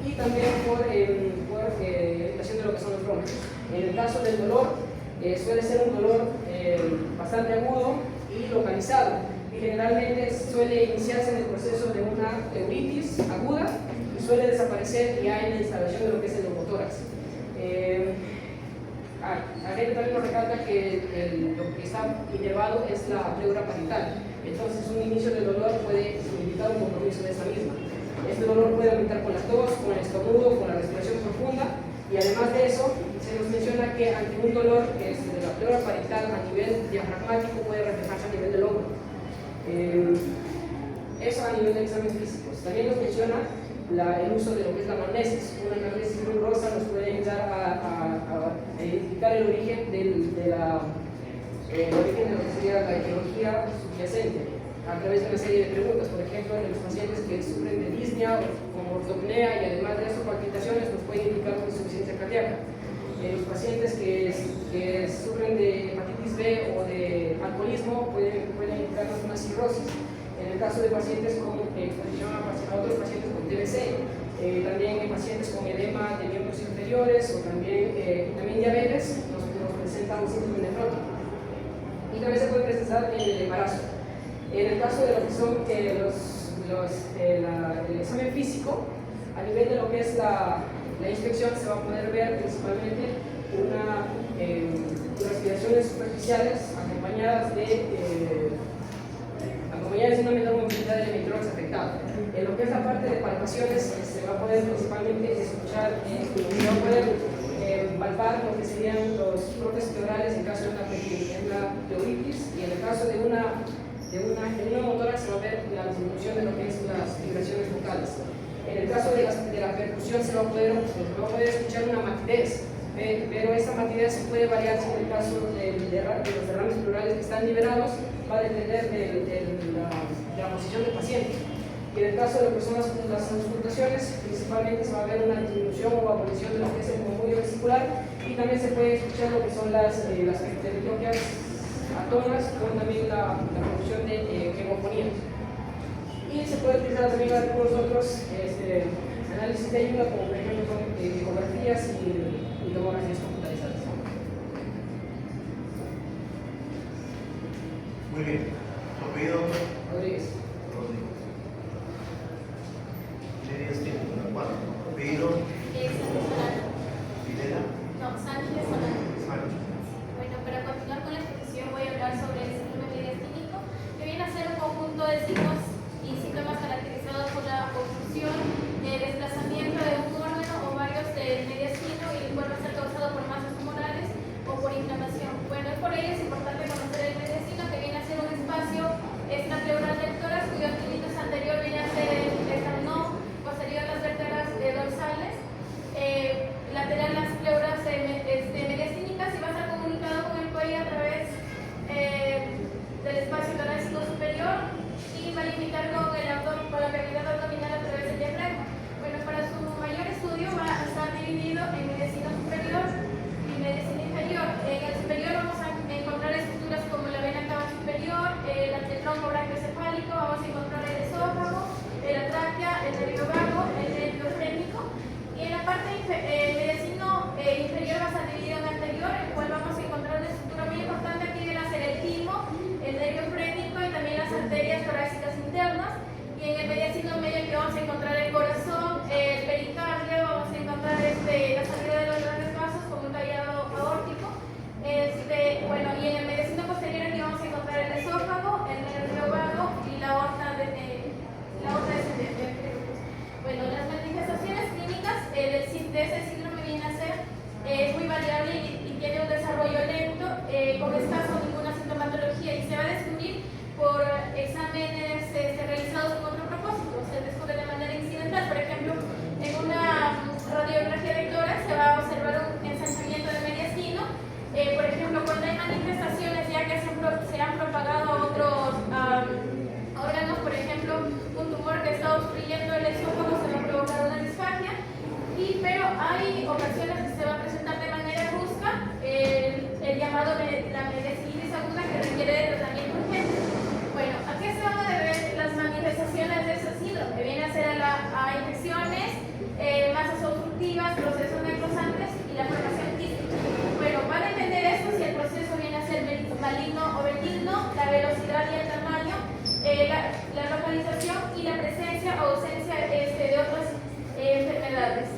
y también por irritación de lo que son los bronquios. En el caso del dolor, suele ser un dolor bastante agudo y localizado y generalmente suele iniciarse en el proceso de una pleuritis aguda y suele desaparecer ya en la instalación de lo que es el neumotórax. La gente también nos recalca que lo que está inervado es la pleura parietal, entonces un inicio del dolor puede indicar un compromiso de esta misma. Este dolor puede aumentar con la tos, con el estornudo, con la respiración profunda y además de eso se nos menciona que ante un dolor de la pleura parietal a nivel diafragmático puede reflejarse a nivel del hombro. Eso a nivel de exámenes físicos. También nos menciona el uso de lo que es la anamnesis. Una anamnesis muy rosa nos puede ayudar a identificar el origen de lo que sería la etiología subyacente a través de una serie de preguntas. Por ejemplo, en los pacientes que sufren de disnea o con ortopnea y además de eso palpitaciones nos puede indicar una insuficiencia cardíaca. En los pacientes que sufren de hepatitis B o de alcoholismo pueden indicarnos una cirrosis. En el caso de pacientes con exposición a otros pacientes con TBC, también en pacientes con edema de miembros inferiores o también diabetes nos presenta un síndrome nefrótico. Y también se puede presentar en el embarazo. En el caso de lo que son el examen físico, a nivel de lo que es la inspección, se va a poder ver principalmente unas respiraciones superficiales acompañadas de una menor movilidad del electrodos afectado. En lo que es la parte de palpaciones, se va a poder principalmente escuchar, se va a poder palpar lo que serían los cortes pleurales en caso de una pleuritis, y en el caso de una motora se va a ver la disminución de lo que es las vibraciones vocales. En el caso de la percusión se va a poder escuchar una matidez, pero esa matidez se puede variar si en el caso de los derrames pleurales que están liberados va a depender de la posición del paciente. Y en el caso de lo que son las auscultaciones, principalmente se va a ver una disminución o abolición de lo que es el murmullo vesicular, y también se puede escuchar lo que son las peritroquias atónicas con también la producción de hemofonía. Y se puede utilizar también algunos otros análisis de ayuda, como por ejemplo ecografías y tomografías computarizadas. Muy bien. ¿Tu apellido? Rodríguez. Rodríguez. Líneas tiene ¿cuál? ¿Apellido? Sánchez Solano. ¿Videla? No, Sánchez Solano. Sánchez. Bueno, para continuar con la exposición voy a hablar sobre el síndrome mediastínico, que viene a ser un conjunto de signos y síntomas caracterizados por la obstrucción, desplazamiento de un órgano o varios del mediastino, y el cual va a ser causado por masas tumorales o por inflamación. Bueno, por ello es importante conocer el mediastino, que viene a ser un espacio extrapleural del tórax cuyo límite anterior viene a ser el esternón, posterior a las vértebras dorsales, lateral las pleuras mediastínicas, y va a estar comunicado con el cuello a través del espacio torácico superior, y va a limitar con la cavidad abdominal a través del diafragma. Bueno, para su mayor estudio va a estar dividido en medicina superior y medicina inferior. En el superior vamos a encontrar estructuras como la vena cava superior, el tronco brachiocefálico, vamos a encontrar el esófago, la tráquea, el nervio vago, el nervio frénico. Y en la parte medicino inferior va a estar dividido en anterior, el cual vamos a encontrar una estructura muy importante aquí, viene a ser el timo, el nervio frénico y también las arterias torácicas internas. Y en el mediastino medio que vamos a encontrar el corazón, el pericardio, vamos a encontrar la salida de los grandes vasos como un tallado aórtico. Bueno, y en el mediastino posterior aquí vamos a encontrar el esófago, el nervio vago y la aorta descendente. Bueno, las manifestaciones clínicas de ese síndrome viene a ser muy variable y tiene un desarrollo lento, con escasa o ninguna sintomatología, y se va a descubrir por exámenes realizados con otro propósito. Se descubre de manera incidental. Por ejemplo, en una radiografía de tórax se va a observar un ensanchamiento del mediastino. Por ejemplo, cuando hay manifestaciones ya que se han propagado a otros órganos, por ejemplo, un tumor que está obstruyendo el esófago, se va a provocar una disfagia, pero hay ocasiones que se va a presentar de manera brusca el llamado la mediastinitis aguda, que requiere de tratamiento urgente. Bueno, ¿a qué se van a deber las manifestaciones de ese síndrome? Viene a ser a infecciones, masas obstructivas, procesos necrosantes y la formación quística. Bueno, va a depender esto si el proceso viene a ser maligno o benigno, la velocidad y el tamaño, la localización y la presencia o ausencia de otras enfermedades.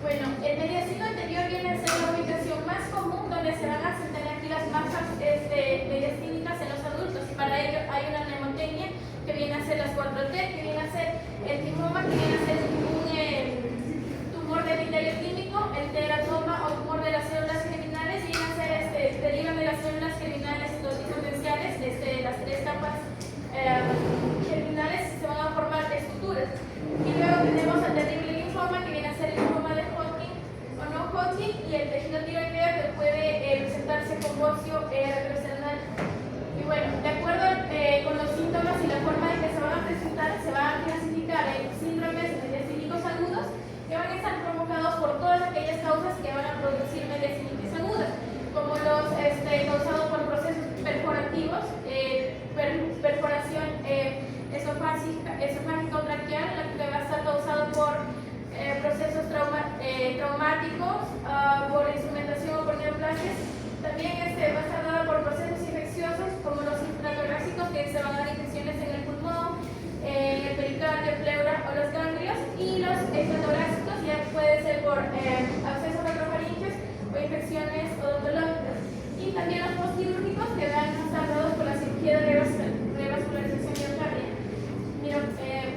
Bueno, el mediastino anterior viene a ser la ubicación más común donde se van a sentar aquí las masas mediastínicas en los adultos, y para ello hay una mnemotecnia que viene a ser las 4T, que viene a ser el timoma, que viene a ser un tumor de epitelio químico, el teratoma o tumor de las células germinales, viene a ser derivan de las células germinales potenciales, las tres capas germinales se van a formar estructuras. Y luego tenemos el terrible linfoma, que viene a ser el linfoma de Hodgkin o no Hodgkin, y el tejido tiroideo, que puede presentarse con bocio retrocernal. Y bueno, de acuerdo con los síntomas y la forma en que se van a presentar, se van a clasificar en síndromes mediastínicos agudos, que van a estar provocados por todas aquellas causas que van a producir mediastinitis aguda, como los causados por procesos perforativos, perforación esofágica o traqueal, la que va a estar causado por procesos traumáticos, por instrumentación o por neoplasias. También va a estar dada por por procesos infecciosos como los infratorácicos, que se van a dar infecciones en el pulmón, en el pericardio, pleura o los ganglios, y los extratorácicos ya puede ser por abscesos retrofaringios o infecciones odontológicas. Y también los postquirúrgicos que van tratados por la cirugía de revascularización miocardia.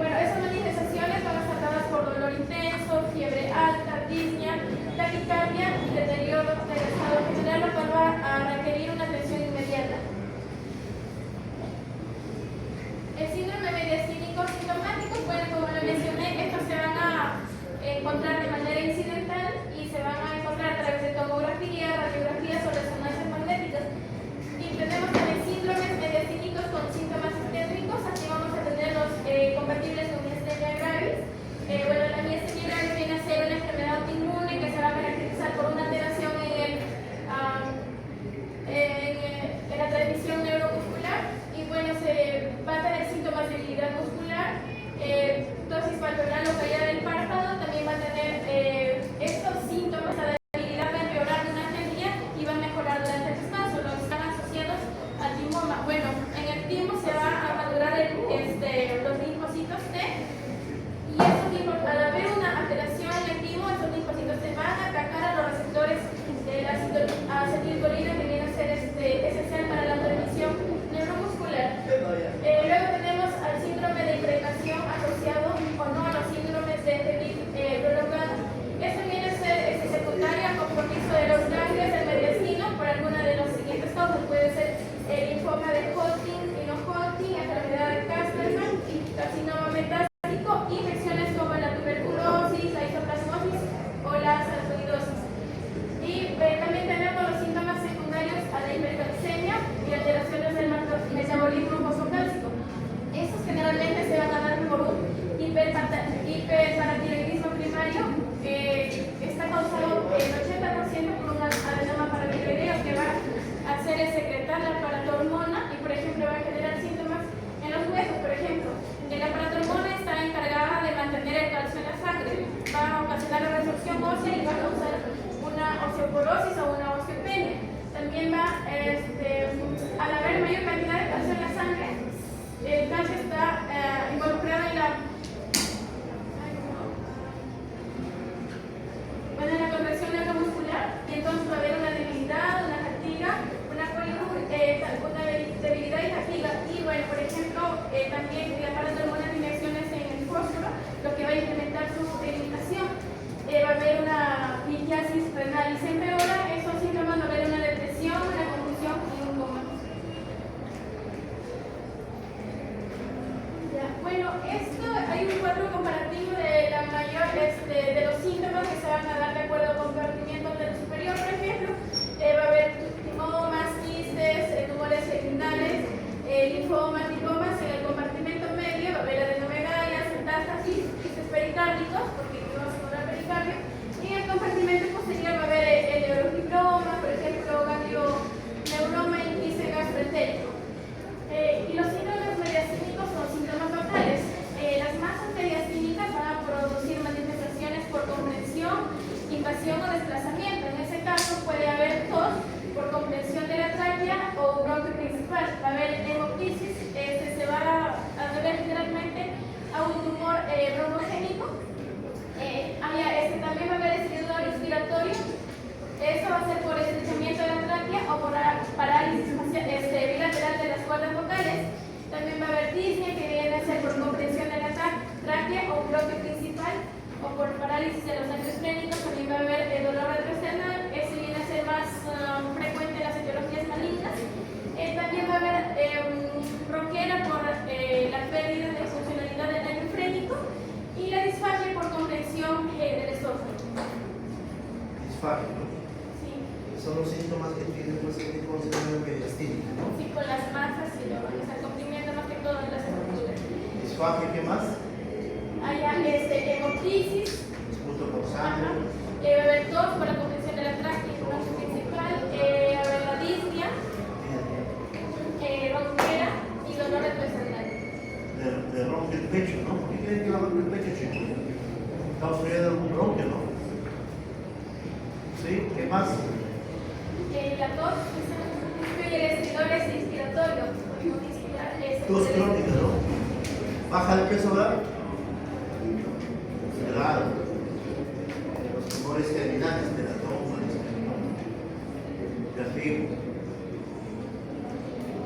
Bueno, esas manifestaciones van a estar tratadas por dolor intenso, fiebre alta, disnea, taquicardia y deterioro del estado general, lo cual va a requerir una atención inmediata. El síndrome mediastínico sintomático, bueno, como lo mencioné, estos se van a encontrar de manera incidental y se van a encontrar a través de tomografía, radiografías o resonancias magnéticas. Y tenemos también síndromes mediastínicos con síntomas sistémicos. Aquí vamos a tener los compatibles con miastenia gravis. Bueno, la miastenia gravis viene a ser una enfermedad autoinmune que se va a caracterizar por una alteración en la transmisión neuromuscular, y bueno, se va a tener síntomas de debilidad muscular, dosis palpebral o caída del párpado. También va a tener estos síntomas. La debilidad va a empeorar durante el día y va a mejorar durante el descanso. Los están asociados al timoma. Bueno, en el timo se va a madurar los linfocitos T, y estos al haber una alteración en el timo, estos linfocitos T van a atacar a los receptores de la acetilcolina, que viene a ser esencial para la transmisión neuromuscular. Luego tenemos al síndrome de impregnación asociado o no a los síndromes de prolongado. Esto viene a ser secundario al compromiso de los ganglios del mediastino por alguna de las siguientes causas. Puede ser el linfoma de Hodgkin y no Hodgkin, enfermedad de Castleman, carcinoma metástico, infecciones como la tuberculosis, la isoplasmosis o la sarcoidosis. Y también tenemos los síntomas secundarios a la hipercalcemia y alteraciones del metabolismo fosfocálcico. Estos generalmente se van a dar por un hiperparatiroidismo primario que está causado el 80% por un adenoma paratiroideo que va a hacer secretar la paratormona, y por ejemplo va a generar síntomas en los huesos. Por ejemplo, la paratormona está encargada de mantener el calcio en la sangre, va a ocasionar la resorción ósea y va a causar una osteoporosis o una osteopenia. También va, al haber mayor cantidad de calcio en la sangre, el calcio está involucrado en la contracción neuromuscular, y entonces va a haber una debilidad, una fatiga, una debilidad y fatiga. Y bueno, por ejemplo, también la paratormona tiene acciones en el fósforo, lo que va a incrementar su debilitación. Va a haber una litiasis renal y se empeora esos síntomas. Va a haber una depresión, una confusión y un coma. Bueno, hay un cuadro comparativo de la mayor de los síntomas que se van a dar de acuerdo al compartimiento del superior. Por ejemplo, va a haber timomas, quistes, tumores seminales, linfomas, lipomas. En el compartimento medio va a haber adenomegalias, metástasis, quistes pericárdicos, porque vamos a encontrar pericardio. Y en el compartimento posterior va a haber el neurofibroma, por ejemplo, ganglioneuroma y quiste gastroentérico. Y los síndromes mediastínicos son síntomas locales. Las masas mediastínicas van a producir manifestaciones por comprensión, invasión o desplazamiento. En ese caso puede haber tos por comprensión de la tráquea o bronquio principal. Va a haber hemoptisis, se va a deber generalmente a un tumor broncogénico. También va a haber estridor respiratorio. Eso va a ser por estrechamiento de la tráquea o por parálisis bilateral de las cuerdas vocales. También va a haber disnea, que viene a ser por comprensión de la tráquea o bronquio principal, o por parálisis de los nervios frénicos. También va a haber el dolor retroesternal, ese viene a ser más frecuente en las etiologías malignas. También va a haber ronquera por la pérdida de funcionalidad del nervio frénico, y la disfagia por comprensión del esófago. Disfagia, ¿no? Sí. Son los síntomas que tienen pues el tipo de síndrome mediastínico, ¿no? Sí, con las masas y lo van a estar comprimiendo más que todo en las estructuras. Disfagia, ¿qué más? Hemoptisis. Disputo por sangre. Va a haber tos por la comprensión de la tráquea y bronquio principal. Va a haber la disnea, ronquera y dolor retroesternal. Le rompe el pecho, ¿no? ¿Por qué creen que le rompe el pecho, chicos? Está sufriendo algún bronquio, ¿no? ¿Sí? ¿Qué más? La tos, Y el estridor es inspiratorio. Tos crónica, ¿no? ¿Baja el peso ahora? Claro. Los tumores germinales de la toma, ya fijo.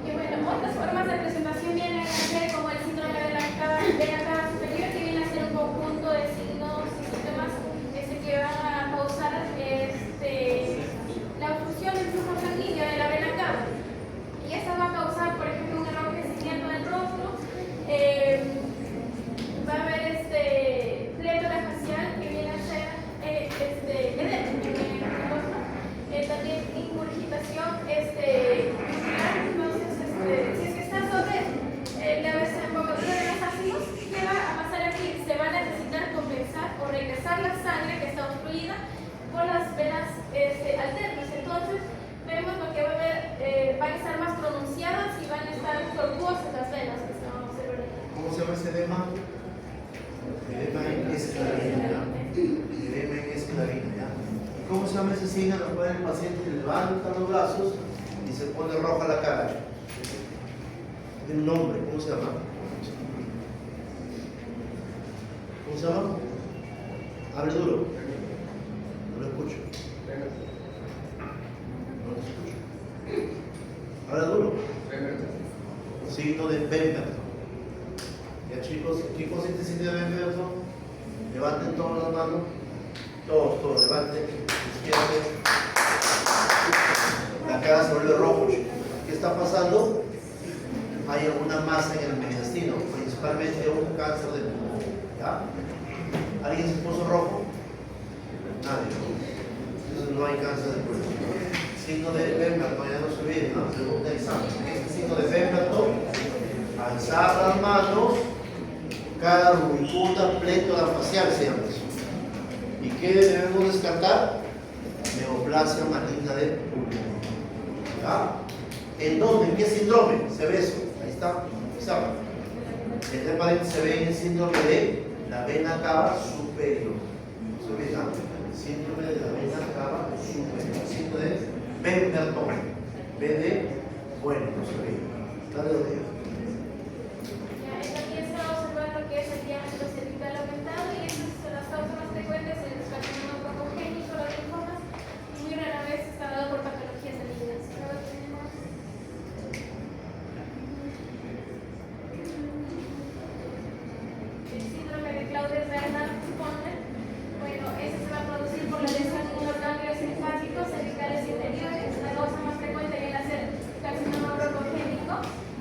Y bueno, otras formas de presentación vienen a ser como el síndrome de la cava superior, que viene a ser un conjunto de signos y síntomas que van a causar la obstrucción del flujo sanguíneo de la vena cava. Y esta va a causar, por ejemplo, un enrojecimiento del rostro, va a haber plétora facial que viene a ser edema en el rostro, también ingurgitación muscular. Entonces, si es que está sobre la desembocadura de los ácidos, ¿qué va a pasar aquí? Se va a necesitar compensar o regresar la sangre que está obstruida por las venas alternas. Entonces, vemos lo que va a haber, van a estar más pronunciadas y van a estar tortuosas las venas que estamos observando. ¿Cómo se llama ese edema? Edema en esclarina. Edema en esclarina, ¿ya? ¿Y cómo se llama ese signo? Lo pone el paciente, levanta los brazos y se pone roja la cara. Tiene un nombre, ¿cómo se llama? ¿Cómo se llama? Hable duro. No lo escucho. No lo escucho. Habla duro. Signo de Pemberton. Ya chicos, ¿quién consiste el signo de Pemberton? Levanten todas las manos. Todos, levanten. Izquierda. La cara se vuelve rojo, chicos. ¿Qué está pasando? Hay alguna masa en el mediastino, principalmente un cáncer de pulmón. ¿Ya? ¿Alguien se puso rojo? Nadie. Entonces no hay cáncer de pulmón. Signo de Pemberton, ya no se olviden, ¿no? Pregunta examen. ¿Qué es el signo de Pemberton? Alzar las manos, cara rubicuda, plétora facial se llama eso. ¿Y qué debemos descartar? Neoplasia maligna de pulmón. ¿Ya? ¿En dónde? ¿En qué síndrome? Se ve eso. Ahí está. Este paréntesis se ve en el síndrome de la vena cava superior. ¿Se ve? Síndrome de la vena cava superior. Síndrome de Pemberton. B de bueno, no se ve. Dale lo que Aquí está observando que es el diámetro cervical aumentado y esas son las causas más frecuentes en el carcinoma broncogénico, las linfomas, y muy rara vez está dado por patologías malignas. Luego tenemos el síndrome de Claude-Bernard Conner. Bueno, ese se va a producir por la lesión de los ganglios linfáticos cervicales inferiores. La causa más frecuente viene a ser carcinoma broncogénico.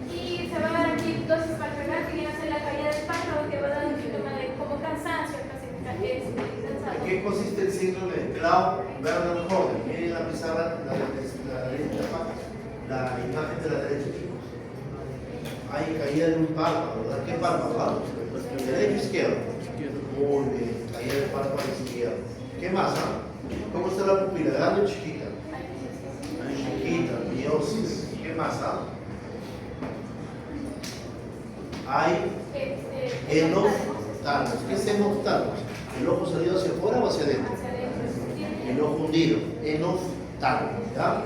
Y se va a dar aquí dosis palpebral que viene a ser la caída del párpado, que va a dar un síntoma de como cansancio, casi cansado. ¿En qué consiste el síndrome de Claude-Bernard Conner? Miren la pizarra, la imagen de la derecha, chicos. Hay caída de un párpado, ¿verdad? ¿Qué párpado? ¿Derecho o izquierdo? Muy bien, caída del párpado izquierdo. ¿Qué más? ¿Cómo está la pupila? ¿Grande o chiquita? Chiquita, miosis. ¿Qué más? Hay enoftalmos. ¿Qué es enoftalmos? ¿El ojo salido hacia afuera o hacia adentro? El ojo hundido. Enoftalmos. ¿Ya?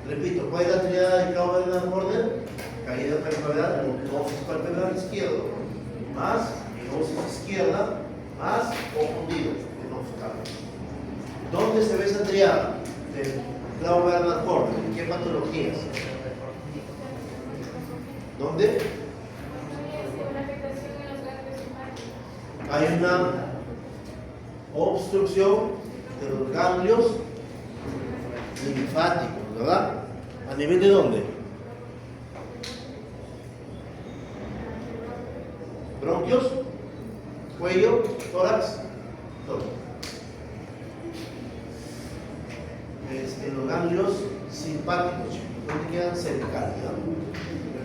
Repito, ¿cuál es la triada de Claude-Bernard Conner? Caída palpebral, enoftalmos palpebral izquierdo, más enosis izquierda, más ojo hundido. Enoftalmos. ¿Dónde se ve esa triada de Claude-Bernard Conner? ¿En qué patologías? ¿Dónde? Hay una obstrucción de los ganglios linfáticos, ¿verdad? ¿A nivel de dónde? Bronquios, cuello, tórax, todo. En los ganglios simpáticos, donde quedan cervicales, ¿ya?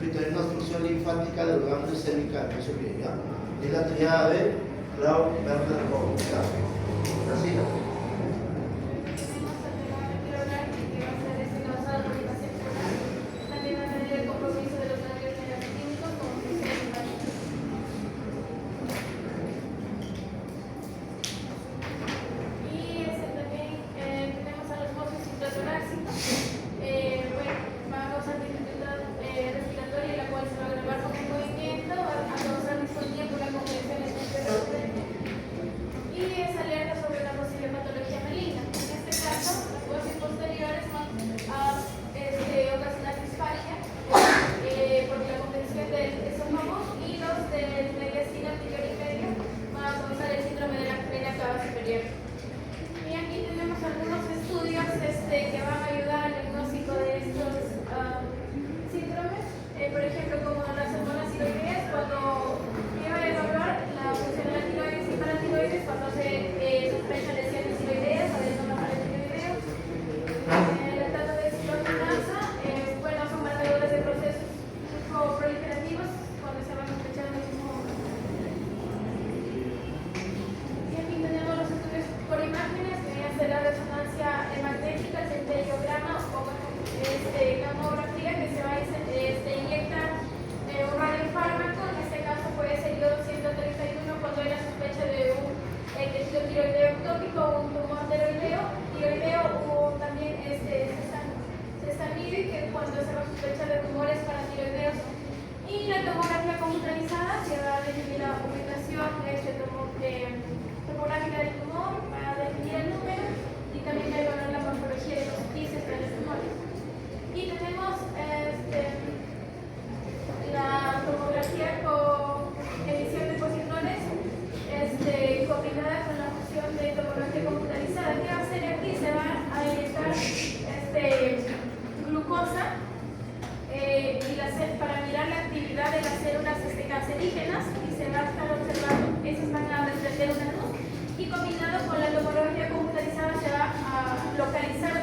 Repito, hay una obstrucción linfática de los ganglios cervicales, no se olvide, ¿ya? Es la triada de Claude-Bernard Conner, ¿ya? Así, ¿no? Bueno, va a causar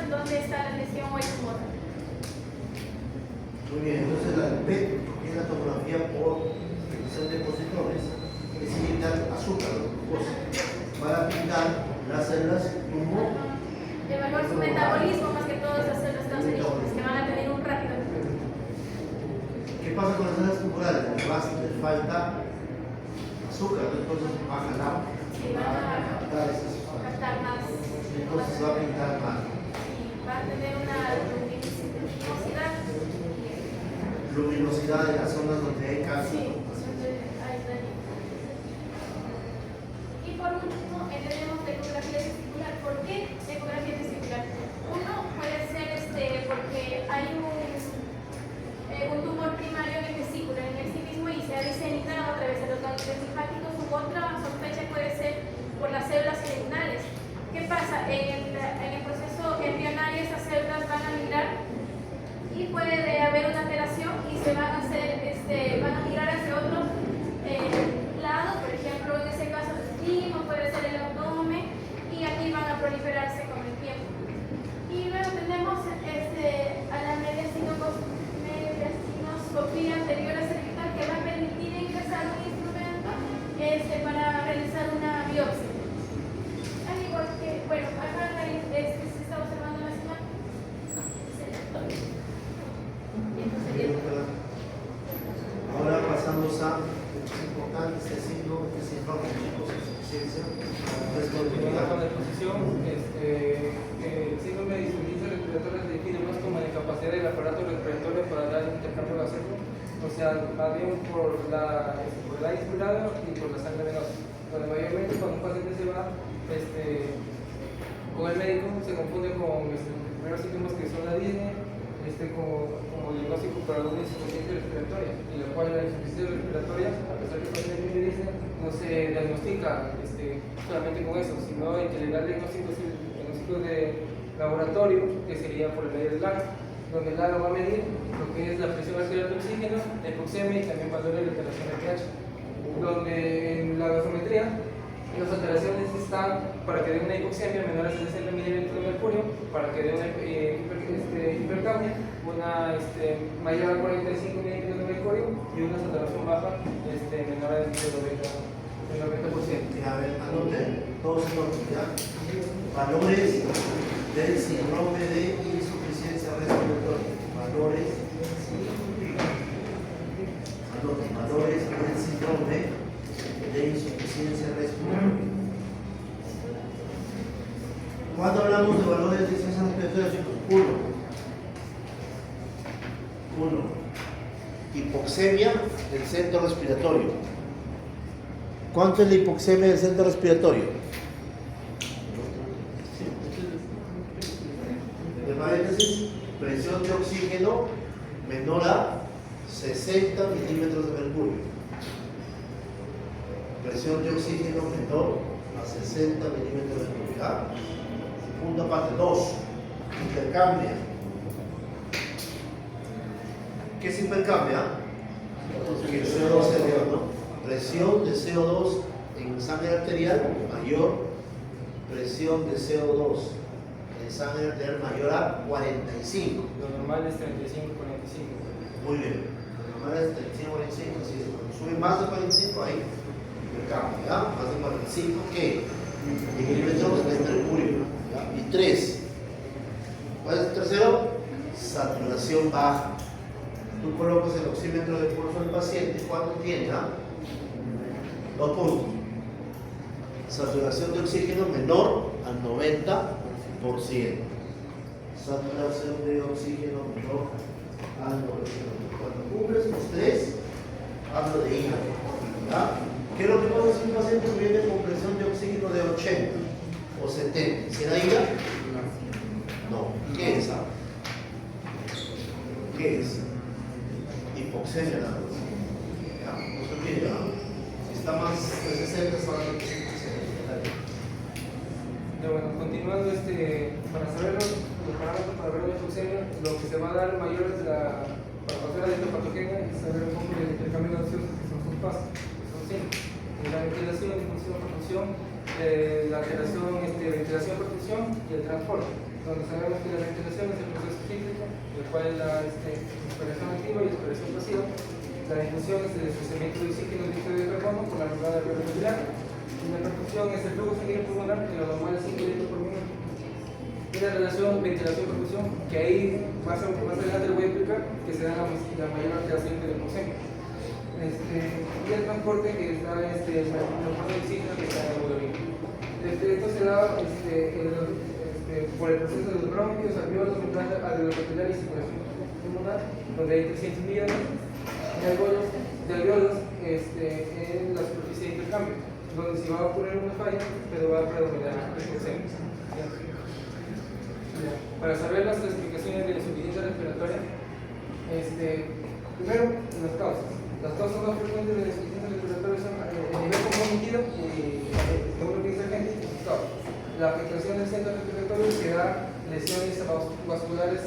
en dónde está la lesión o el tumor. Muy bien, entonces la PET, que es la tomografía por emisión de positrones, es inyectar azúcar o glucosa para pintar las células tumor. Evaluar su metabolismo más que todo esas células cancerígenas que van a tener un rápido. ¿Qué pasa con las células tumorales? Les falta azúcar, entonces baja el agua. Sí, van a captar esas captar más. entonces va a pintar más. Y va a tener una luminosidad. Luminosidad de las zonas donde hay cáncer. Sí, ahí está. Y por último, tenemos la ecografía testicular. ¿Por qué ecografía testicular? Uno puede ser porque hay un tumor primario en el testículo, en el sí mismo, y se ha diseminado a través de los ganglios linfáticos. U otra sospecha puede ser por las células germinales. ¿Qué pasa? En el proceso embrionario esas células van a migrar y puede haber una alteración y se van a hacer, van a migrar hacia otro lado, por ejemplo, en ese caso el estómago, puede ser el abdomen, y aquí van a proliferarse con el tiempo. Y luego tenemos a la mediastinoscopía anterior cervical, que va a permitir ingresar un instrumento para realizar una biopsia. Al igual que, bueno, acá se está observando la señal. Ahora pasamos a, es importante este signo, que se informa chicos de suficiencia. Con la exposición, el síndrome de insuficiencia respiratoria se define más como la incapacidad del aparato respiratorio para dar intercambio gaseoso, o sea, más bien por la inspirada y por la sangre venosa. Donde mayormente cuando un paciente se va con el médico se confunde con los primeros síntomas que son la disnea, como diagnóstico para una insuficiencia respiratoria, y la cual la insuficiencia respiratoria, a pesar de que el paciente tiene disnea, no se diagnostica solamente con eso, sino en que le da diagnósticos de laboratorio, que sería por el medio del LAG, donde el LAG va a medir lo que es la presión arterial de oxígeno, la hipoxemia y también valores de alteración de pH, donde en la gasometría las alteraciones están para que dé una hipoxemia menor a 60 milímetros de mercurio, para que dé una hipercapnia, una mayor a 45 milímetros de mercurio y una saturación baja menor a 90%. A ver, anoten, todos anoten, ¿ya? Valores del síndrome de insuficiencia respiratoria. Valores del síndrome de insuficiencia respiratoria. ¿Cuándo hablamos de valores de insuficiencia respiratoria, chicos? Uno. Hipoxemia del centro respiratorio. ¿Cuánto es la hipoxemia del centro respiratorio? De paréntesis, presión de oxígeno menor a 60 milímetros de mercurio. Presión de oxígeno menor a 60 milímetros de mercurio. ¿Ah? Punto aparte. 2. Hipercambia. ¿Qué es hipercambia? Que el CO2 se eleva, ¿no? Presión de CO2 en sangre arterial mayor, presión de CO2 en sangre arterial mayor a 45. Lo normal es 35-45. Muy bien, lo normal es 35-45. Así es, cuando sube más de 45, ahí hipercambio, ¿ya? Más de 45, ¿qué? Milímetros de mercurio, ¿ya? Y 3. ¿Cuál es el tercero? Saturación baja. Tú colocas el oxímetro de pulso del paciente cuando tiene 2 puntos. Saturación de oxígeno menor al 90%. Saturación de oxígeno menor al 90%. Cuando cumples los 3, hablo de hígado. ¿Ya? ¿Qué es lo que pasa si un paciente viene con presión de oxígeno de 80 o 70? ¿Será hígado? No. ¿Qué es? ¿Qué es? Hipoxemia nada más. Ya, no se olvide, ¿no? Si está más de 60, es más de 60. Bueno, continuando, para saber los parámetros para ver la hipoxemia, lo que se va a dar mayor es para pasar a la patogenia es saber un poco del intercambio gaseoso, que son sus pasos, que son 5. La ventilación, difusión, perfusión, la alteración, ventilación, perfusión y el transporte. donde sabemos que la ventilación es el proceso cíclico, el cual es la respiración activa y la respiración pasiva. La difusión es el deslizamiento de oxígeno y dióxido de carbono por la membrana alveolar. Y la perfusión es el flujo sanguíneo pulmonar, que lo normal es 5 litros por minuto. Y la relación ventilación-perfusión, que ahí más adelante lo voy a explicar, que se da la mayor alteración del oxígeno. Y el transporte que está el transporte de oxígeno que está en el hemoglobina. Esto se da por el proceso de los bronquios, alveolos, membrana alveolar y circulación pulmonar, donde hay 300 millones de alveolos en la superficie de intercambio, donde si va a ocurrir una falla, pero va a predominar el oxígeno. Para saber las clasificaciones de la insuficiencia respiratoria, primero las causas. Las causas más frecuentes de la insuficiencia respiratoria son el nivel comprometido y según lo que dice la gente, sus causas. La afectación del centro respiratorio que da lesiones vasculares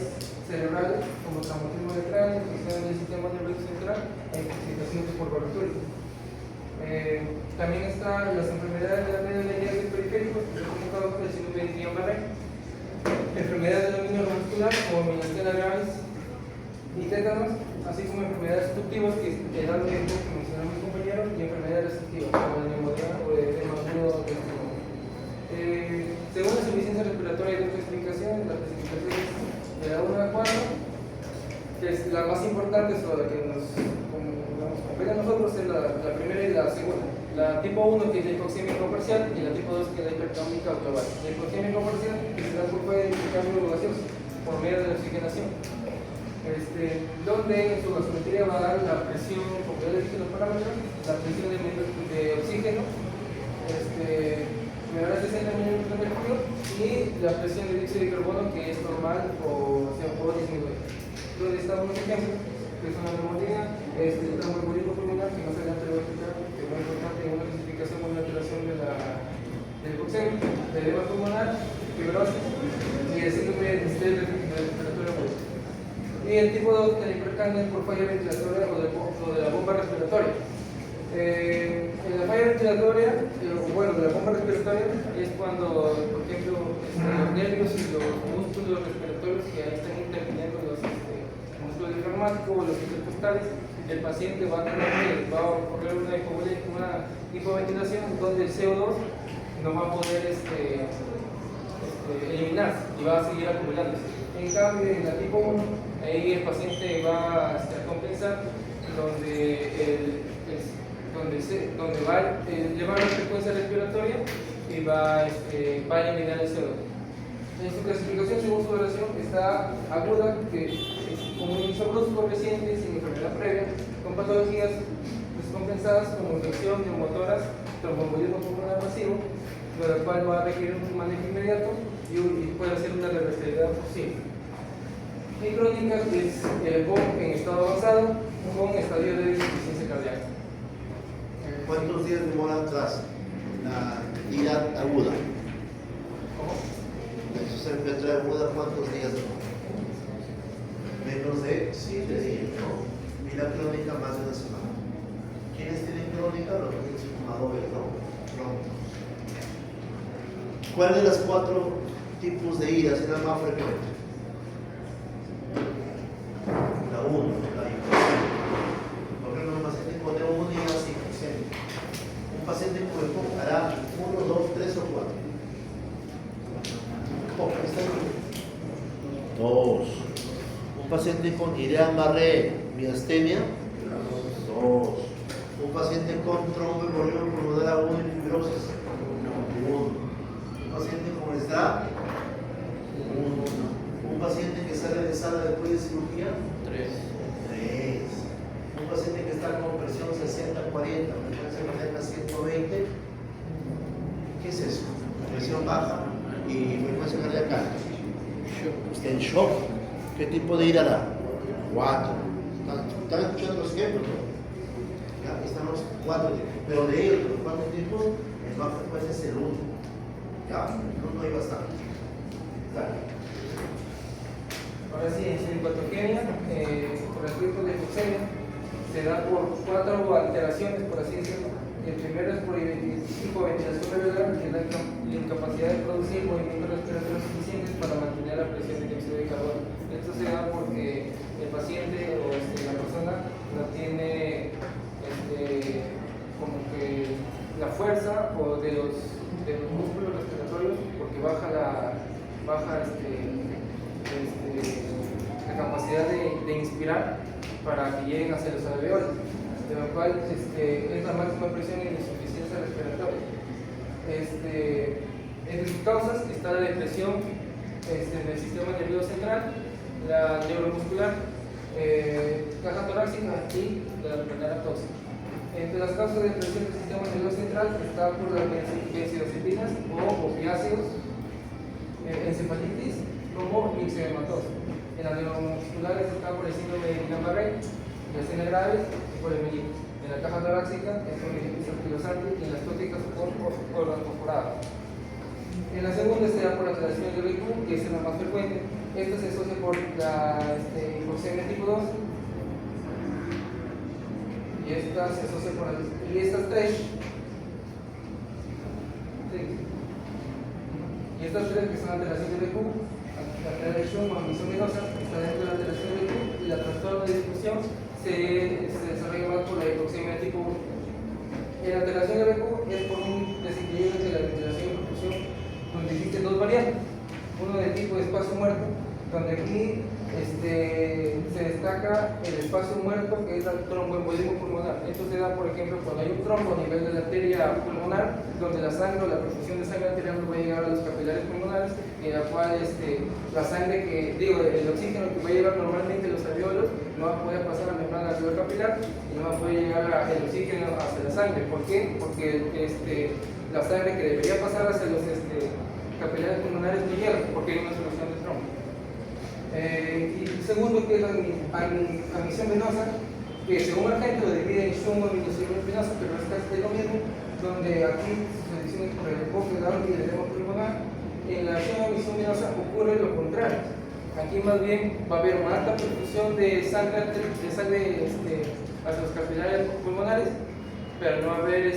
cerebrales como traumatismo de cráneo, infección del sistema nervioso central e intoxicaciones por barbitúricos. También están las enfermedades de la media de nervios periféricos, que son provocadas por el síndrome de Guillain-Barré, enfermedades de dominio muscular como miastenia gravis y tétanos, así como enfermedades obstructivas que dan de que mencionó mi compañero, y enfermedades restrictivas como la neumonía o el edema agudo del pulmón. Según la insuficiencia respiratoria hay dos clasificaciones, las clasificaciones de la 1 a la 4, que es la más importante, o la que nos compete a nosotros, es la primera y la segunda. La tipo 1 que es la hipoxemia parcial y la tipo 2 que es la hipertónica global. La hipoxemia parcial que se da por culpa del intercambio gaseoso por medio de la oxigenación, donde en su gasometría va a dar la presión, como ya les dije los parámetros, la presión de oxígeno, menor a 60 milímetros de mercurio, y la presión de dióxido de carbono que es normal o disminuye. Entonces estamos unos ejemplos, que son la neumonía, el tromboembolismo pulmonar, que más adelante lo voy a explicar, que es muy importante en una clasificación con una alteración del hipoxemia, del edema pulmonar, fibrosis y el síndrome de respiratorio agudo. Y el tipo 2 de la hipercapnia por falla ventilatoria o de la bomba respiratoria. En la falla ventilatoria, de la bomba respiratoria, es cuando, por ejemplo, los nervios y los músculos respiratorios que ahí están interviniendo los músculos diafragmáticos o los intercostales, el paciente va a ocurrir una hipoventilación donde el CO2 no va a poder eliminarse y va a seguir acumulándose. En cambio, en la tipo 1, ahí el paciente va a compensar donde va a elevar la frecuencia respiratoria y va a eliminar el CO2. En su clasificación, según su duración, está aguda, que es como un inicio brusco reciente, sin enfermedad previa, con patologías descompensadas como infección, neumotoras, tromboembolismo pulmonar masivo, lo cual va a requerir un manejo inmediato y puede hacer una reversibilidad posible. Y crónica es el BOM en estado avanzado con estadio de insuficiencia cardíaca. ¿Cuántos días demora tras la ira aguda? ¿Cómo? Eso se encuentra aguda, ¿cuántos días demora? Menos de 7 días, ¿no? Y la crónica más de una semana. ¿Quiénes tienen crónica? Los que tienen fumadores, ¿no? ¿Cuál de las 4 tipos de iras es la más frecuente? La 1, la hipoxemia. Por ejemplo, un paciente con neumonía sin hipoxemia. Un paciente con EPOC hará 1, 2, 3 o 4. Dos. Un paciente con Guillain-Barré, miastenia, 2. Un paciente con tromboembolismo pulmonar agudo y fibrosis, 1. Un paciente con SDRA, 1. Un paciente que sale de sala después de cirugía, 3. Un paciente que está con presión 60-40, frecuencia cardíaca 120, ¿qué es eso? Presión baja y frecuencia cardíaca. Está en shock. ¿Qué tipo de ira da? 4. ¿Están escuchando los ejemplos? Ya, están los 4 tipos. Pero de ellos, los 4 tipos, el más frecuente es el 1. ¿Ya? No hay bastante. Dale. Ahora sí, en cinepatogenia, por el tipo de hipoxemia, se da por 4 alteraciones, por así decirlo. El primero es por hipoventilación alveolar, que es incapacidad de producir movimientos respiratorios suficientes para mantener la presión de dióxido de carbono. Esto se da porque el paciente o la persona no tiene como que la fuerza o de los músculos respiratorios, porque baja la capacidad de inspirar para que lleguen hacia los alveolos, de lo cual es la máxima presión y insuficiencia respiratoria. Entre sus causas está la depresión en el sistema nervioso central, la neuromuscular, caja torácica y la benzodiazepinas. Entre las causas de depresión del sistema nervioso central está por las benzodiazepinas o opiáceos, encefalitis como mixedematosis. En las neuromusculares está por el síndrome de Guillain-Barré, lesiones graves y por el meningitis. En la caja torácica es por meningitis anquilosante y en las tóxicas por organofosforado. En la segunda se da por la alteración del BQ, que es la más frecuente. Esto se asocia por la hipoxemia tipo 2 y esta se asocia por y estas tres. Sí. Y estas tres que son alteración del BQ, la alteración o admisión venosa está dentro de la alteración del BQ y la trastorno de difusión se desarrolla más por la hipoxemia tipo 1. La alteración del BQ es por un desequilibrio de la ventilación y perfusión, donde existen dos variantes. Uno de tipo de espacio muerto, donde aquí se destaca el espacio muerto, que es el tromboembolismo pulmonar. Esto se da, por ejemplo, cuando hay un trombo a nivel de la arteria pulmonar, donde la sangre o la perfusión de sangre arterial no va a llegar a los capilares pulmonares, en la cual la sangre el oxígeno que va a llegar normalmente a los alveolos no va a poder pasar a la membrana alveolar capilar y no va a poder llegar el oxígeno hacia la sangre. ¿Por qué? Porque la sangre que debería pasar hacia los capilares pulmonares no llega, porque hay una solución de trombo. Y segundo, que es la admisión venosa, que según la gente lo divide en sumo y venosa, pero es casi lo mismo, donde aquí se dice por el enfoque de la y el edema pulmonar. En la admisión venosa ocurre lo contrario. Aquí más bien va a haber una alta perfusión de sangre hacia los capilares pulmonares, pero no va a haber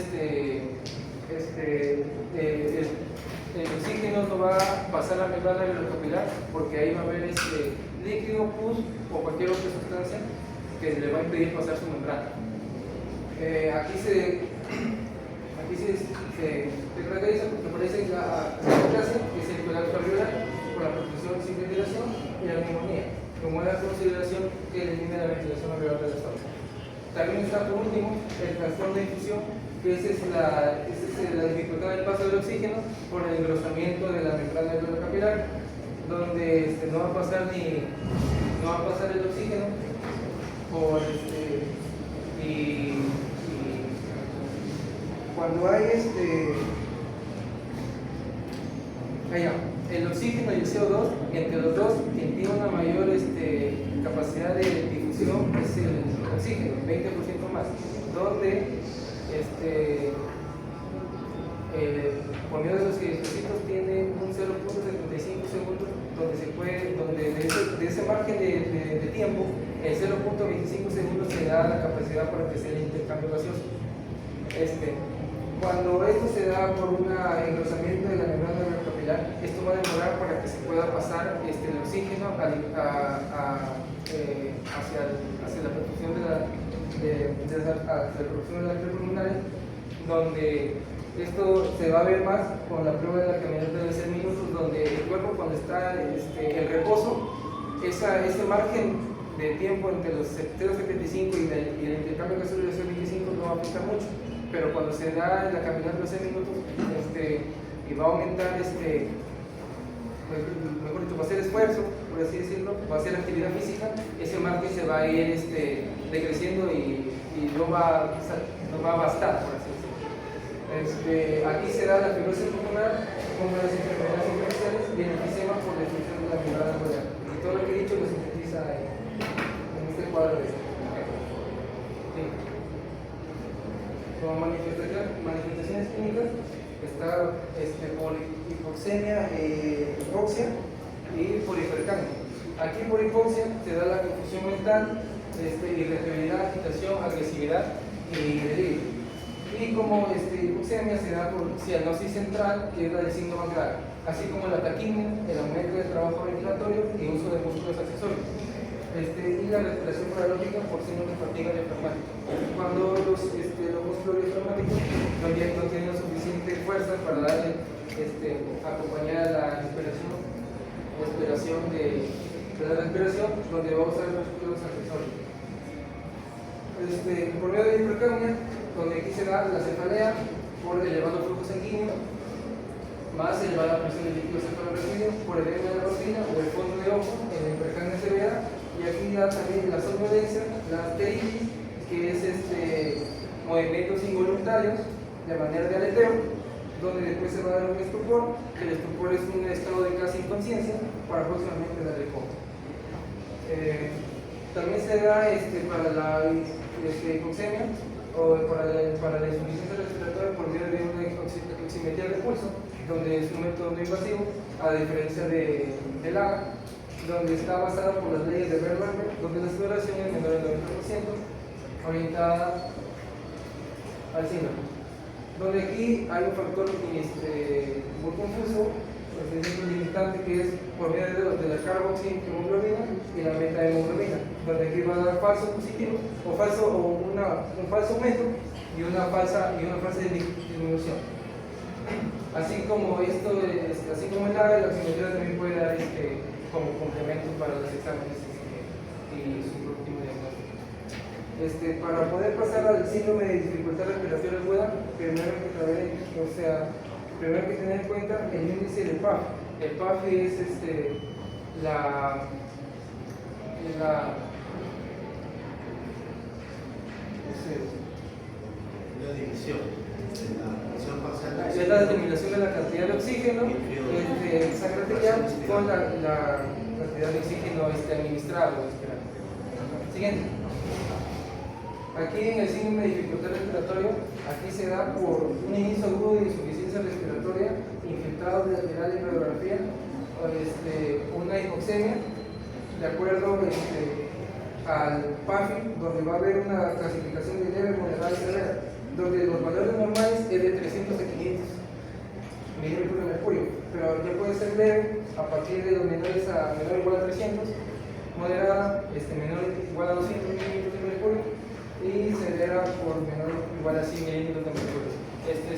el oxígeno no va a pasar a la membrana capilar, porque ahí va a haber líquido, pus o cualquier otra sustancia que le va a impedir pasar su membrana. Aquí se caracteriza porque aparece la clase, que es el colapso alveolar por la perfusión sin ventilación y la neumonía, como la consideración que elimina la ventilación alveolar del estómago. También está por último el trastorno de difusión, que esa es la dificultad del paso del oxígeno por el engrosamiento de la membrana alveolar capilar, donde no va a pasar el oxígeno por y cuando hay el oxígeno y el CO2, entre los dos quien tiene una mayor capacidad de difusión es el oxígeno, 20% más, donde por medio de los ejercicios tiene un 0.75 segundos, donde de ese margen de tiempo, el 0.25 segundos se da la capacidad para que sea el intercambio gaseoso. Cuando esto se da por un engrosamiento de la membrana capilar, esto va a demorar para que se pueda pasar el oxígeno hacia la perfusión de la arteria pulmonar, donde esto se va a ver más con la prueba de la caminata de 6 minutos, donde el cuerpo, cuando está en reposo, ese margen de tiempo entre los 0.75 y el intercambio gaseoso de 0.25 no va a afectar mucho, pero cuando se da la caminata de 6 minutos y va a aumentar mejor dicho, va a hacer esfuerzo, por así decirlo, va a hacer actividad física, ese margen se va a ir decreciendo y no va a bastar, por así decirlo. Aquí se da la fibrosis pulmonar como las enfermedades intersticiales y el enfisema por destrucción de la membrana alveolar. Y todo lo que he dicho lo sintetiza en este cuadro de sí. Como manifestaciones clínicas está por hipoxemia, hipoxia y por hipercamia. Aquí por hipoxia se da la confusión mental, irritabilidad, agitación, agresividad y delirio. Y como hipoxemia se da por cianosis central, que es la del signo más grave, así como la taquimia, el aumento del trabajo ventilatorio y uso de músculos accesorios. Y la respiración paralógica por signo de fatiga diafragmática. Cuando los músculos diafragmáticos no tienen suficiente fuerza para darle, acompañar a la respiración, donde va a usar los músculos accesorios. Por medio de hipercapnia, donde aquí se da la cefalea por elevado flujo sanguíneo, más elevada presión de líquido cefalorraquídeo por edema de la retina o el fondo de ojo en la hipercapnia severa, y aquí da también la somnolencia, la pteritis, que es movimientos involuntarios de manera de aleteo, donde después se va a dar un estupor, que el estupor es un estado de casi inconsciencia para próximamente darle coma. También se da para la hipoxemia o para la insuficiencia respiratoria por medio de una oximetría de pulso, donde es un método no invasivo, a diferencia del AGA, donde está basada por las leyes de Berlanga, donde la saturación es menor del 90%, orientada al síndrome. Donde aquí hay un factor muy confuso, es un limitante que es por medio de la carboxihemoglobina y la metahemoglobina, donde aquí va a dar falso positivo un falso aumento y una falsa disminución. Así como así como el AGA, la oximetría también puede dar como complemento para los exámenes y su último diagnóstico. Para poder pasar al síndrome de dificultad respiratoria aguda, primero que tener en cuenta el índice de PAF. El PAF es la división, la presión parcial. Es la determinación de la cantidad de oxígeno en sangre arterial con la cantidad de oxígeno administrado. Siguiente. Aquí en el síndrome de dificultad respiratoria, aquí se da por un inicio agudo de insuficiencia respiratoria, infiltrado lateral en radiografía, una hipoxemia, de acuerdo al PAFI, donde va a haber una clasificación de leve, moderada y severa, donde los valores normales es de 300 a 500 milímetros de mercurio, pero ya puede ser leve a partir de los menores a menor o igual a 300, moderada menor o igual a 200 milímetros de mercurio, y severa por menor o igual a 100 milímetros de mercurio.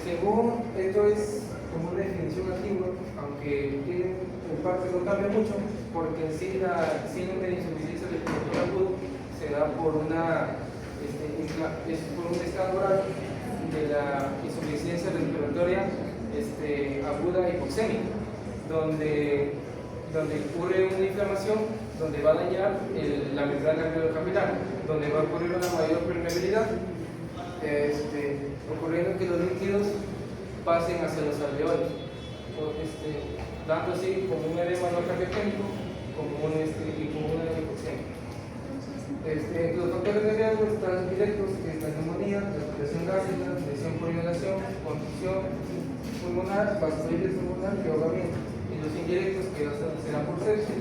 Según esto es como una definición antigua, aunque en parte no cambia mucho, porque en sí la síndrome de insuficiencia respiratoria aguda se da por un estado grave de la insuficiencia respiratoria aguda hipoxémica, donde ocurre una inflamación, donde va a dañar la membrana alveolar, donde va a ocurrir una mayor permeabilidad, ocurriendo que los líquidos pasen hacia los alveolos, dando así como un edema no cardiogénico como una hipoxemia. Entre los factores de riesgo están directos, que es la neumonía, la respiración gástrica, lesión por inhalación, contusión pulmonar, vasculitis pulmonar y ahogamiento. Y los indirectos, que serán por sepsis,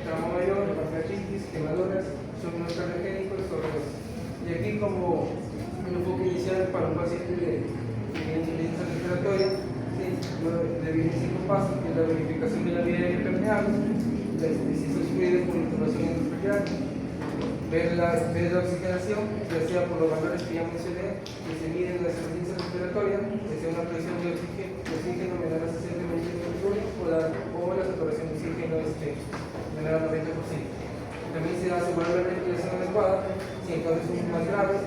trauma mayor, pancreatitis, quemaduras, sueños cardiogénicos o cirrosis. Y aquí, como un enfoque inicial para un paciente de insuficiencia respiratoria, le vienen 5 pasos, que es la verificación de la vía permeable, si se sucede por intubación endoscópica, ver la oxigenación, ya sea por los valores que ya mencioné, que se miden la insuficiencia respiratoria, que sea una presión de oxígeno menor a 60 milímetros o la saturación de oxígeno menor a 90%. También se asegurar la ventilación adecuada, si en casos son más graves,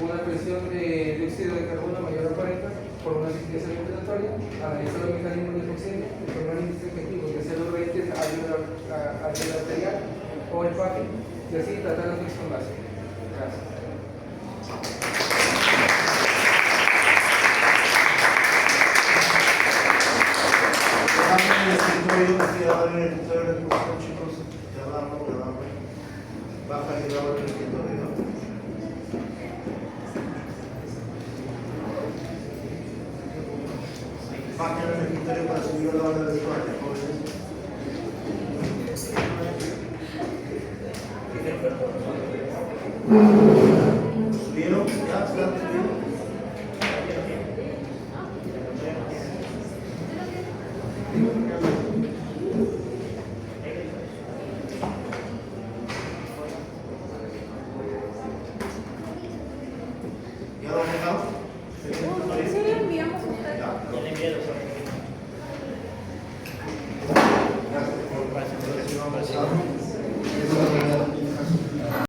una presión de dióxido de carbono mayor a 40 por una insuficiencia respiratoria, analizar los mecanismos de hipoxemia, formar índice objetivo, que sea los reentes arterial o el PAFI, y así tratar la infección básica. Gracias. Baja y graba el escritorio. Baja el escritorio para subir la hora de toalla, jóvenes. ¿Subieron? ¿Ya? ¿Están subiendo?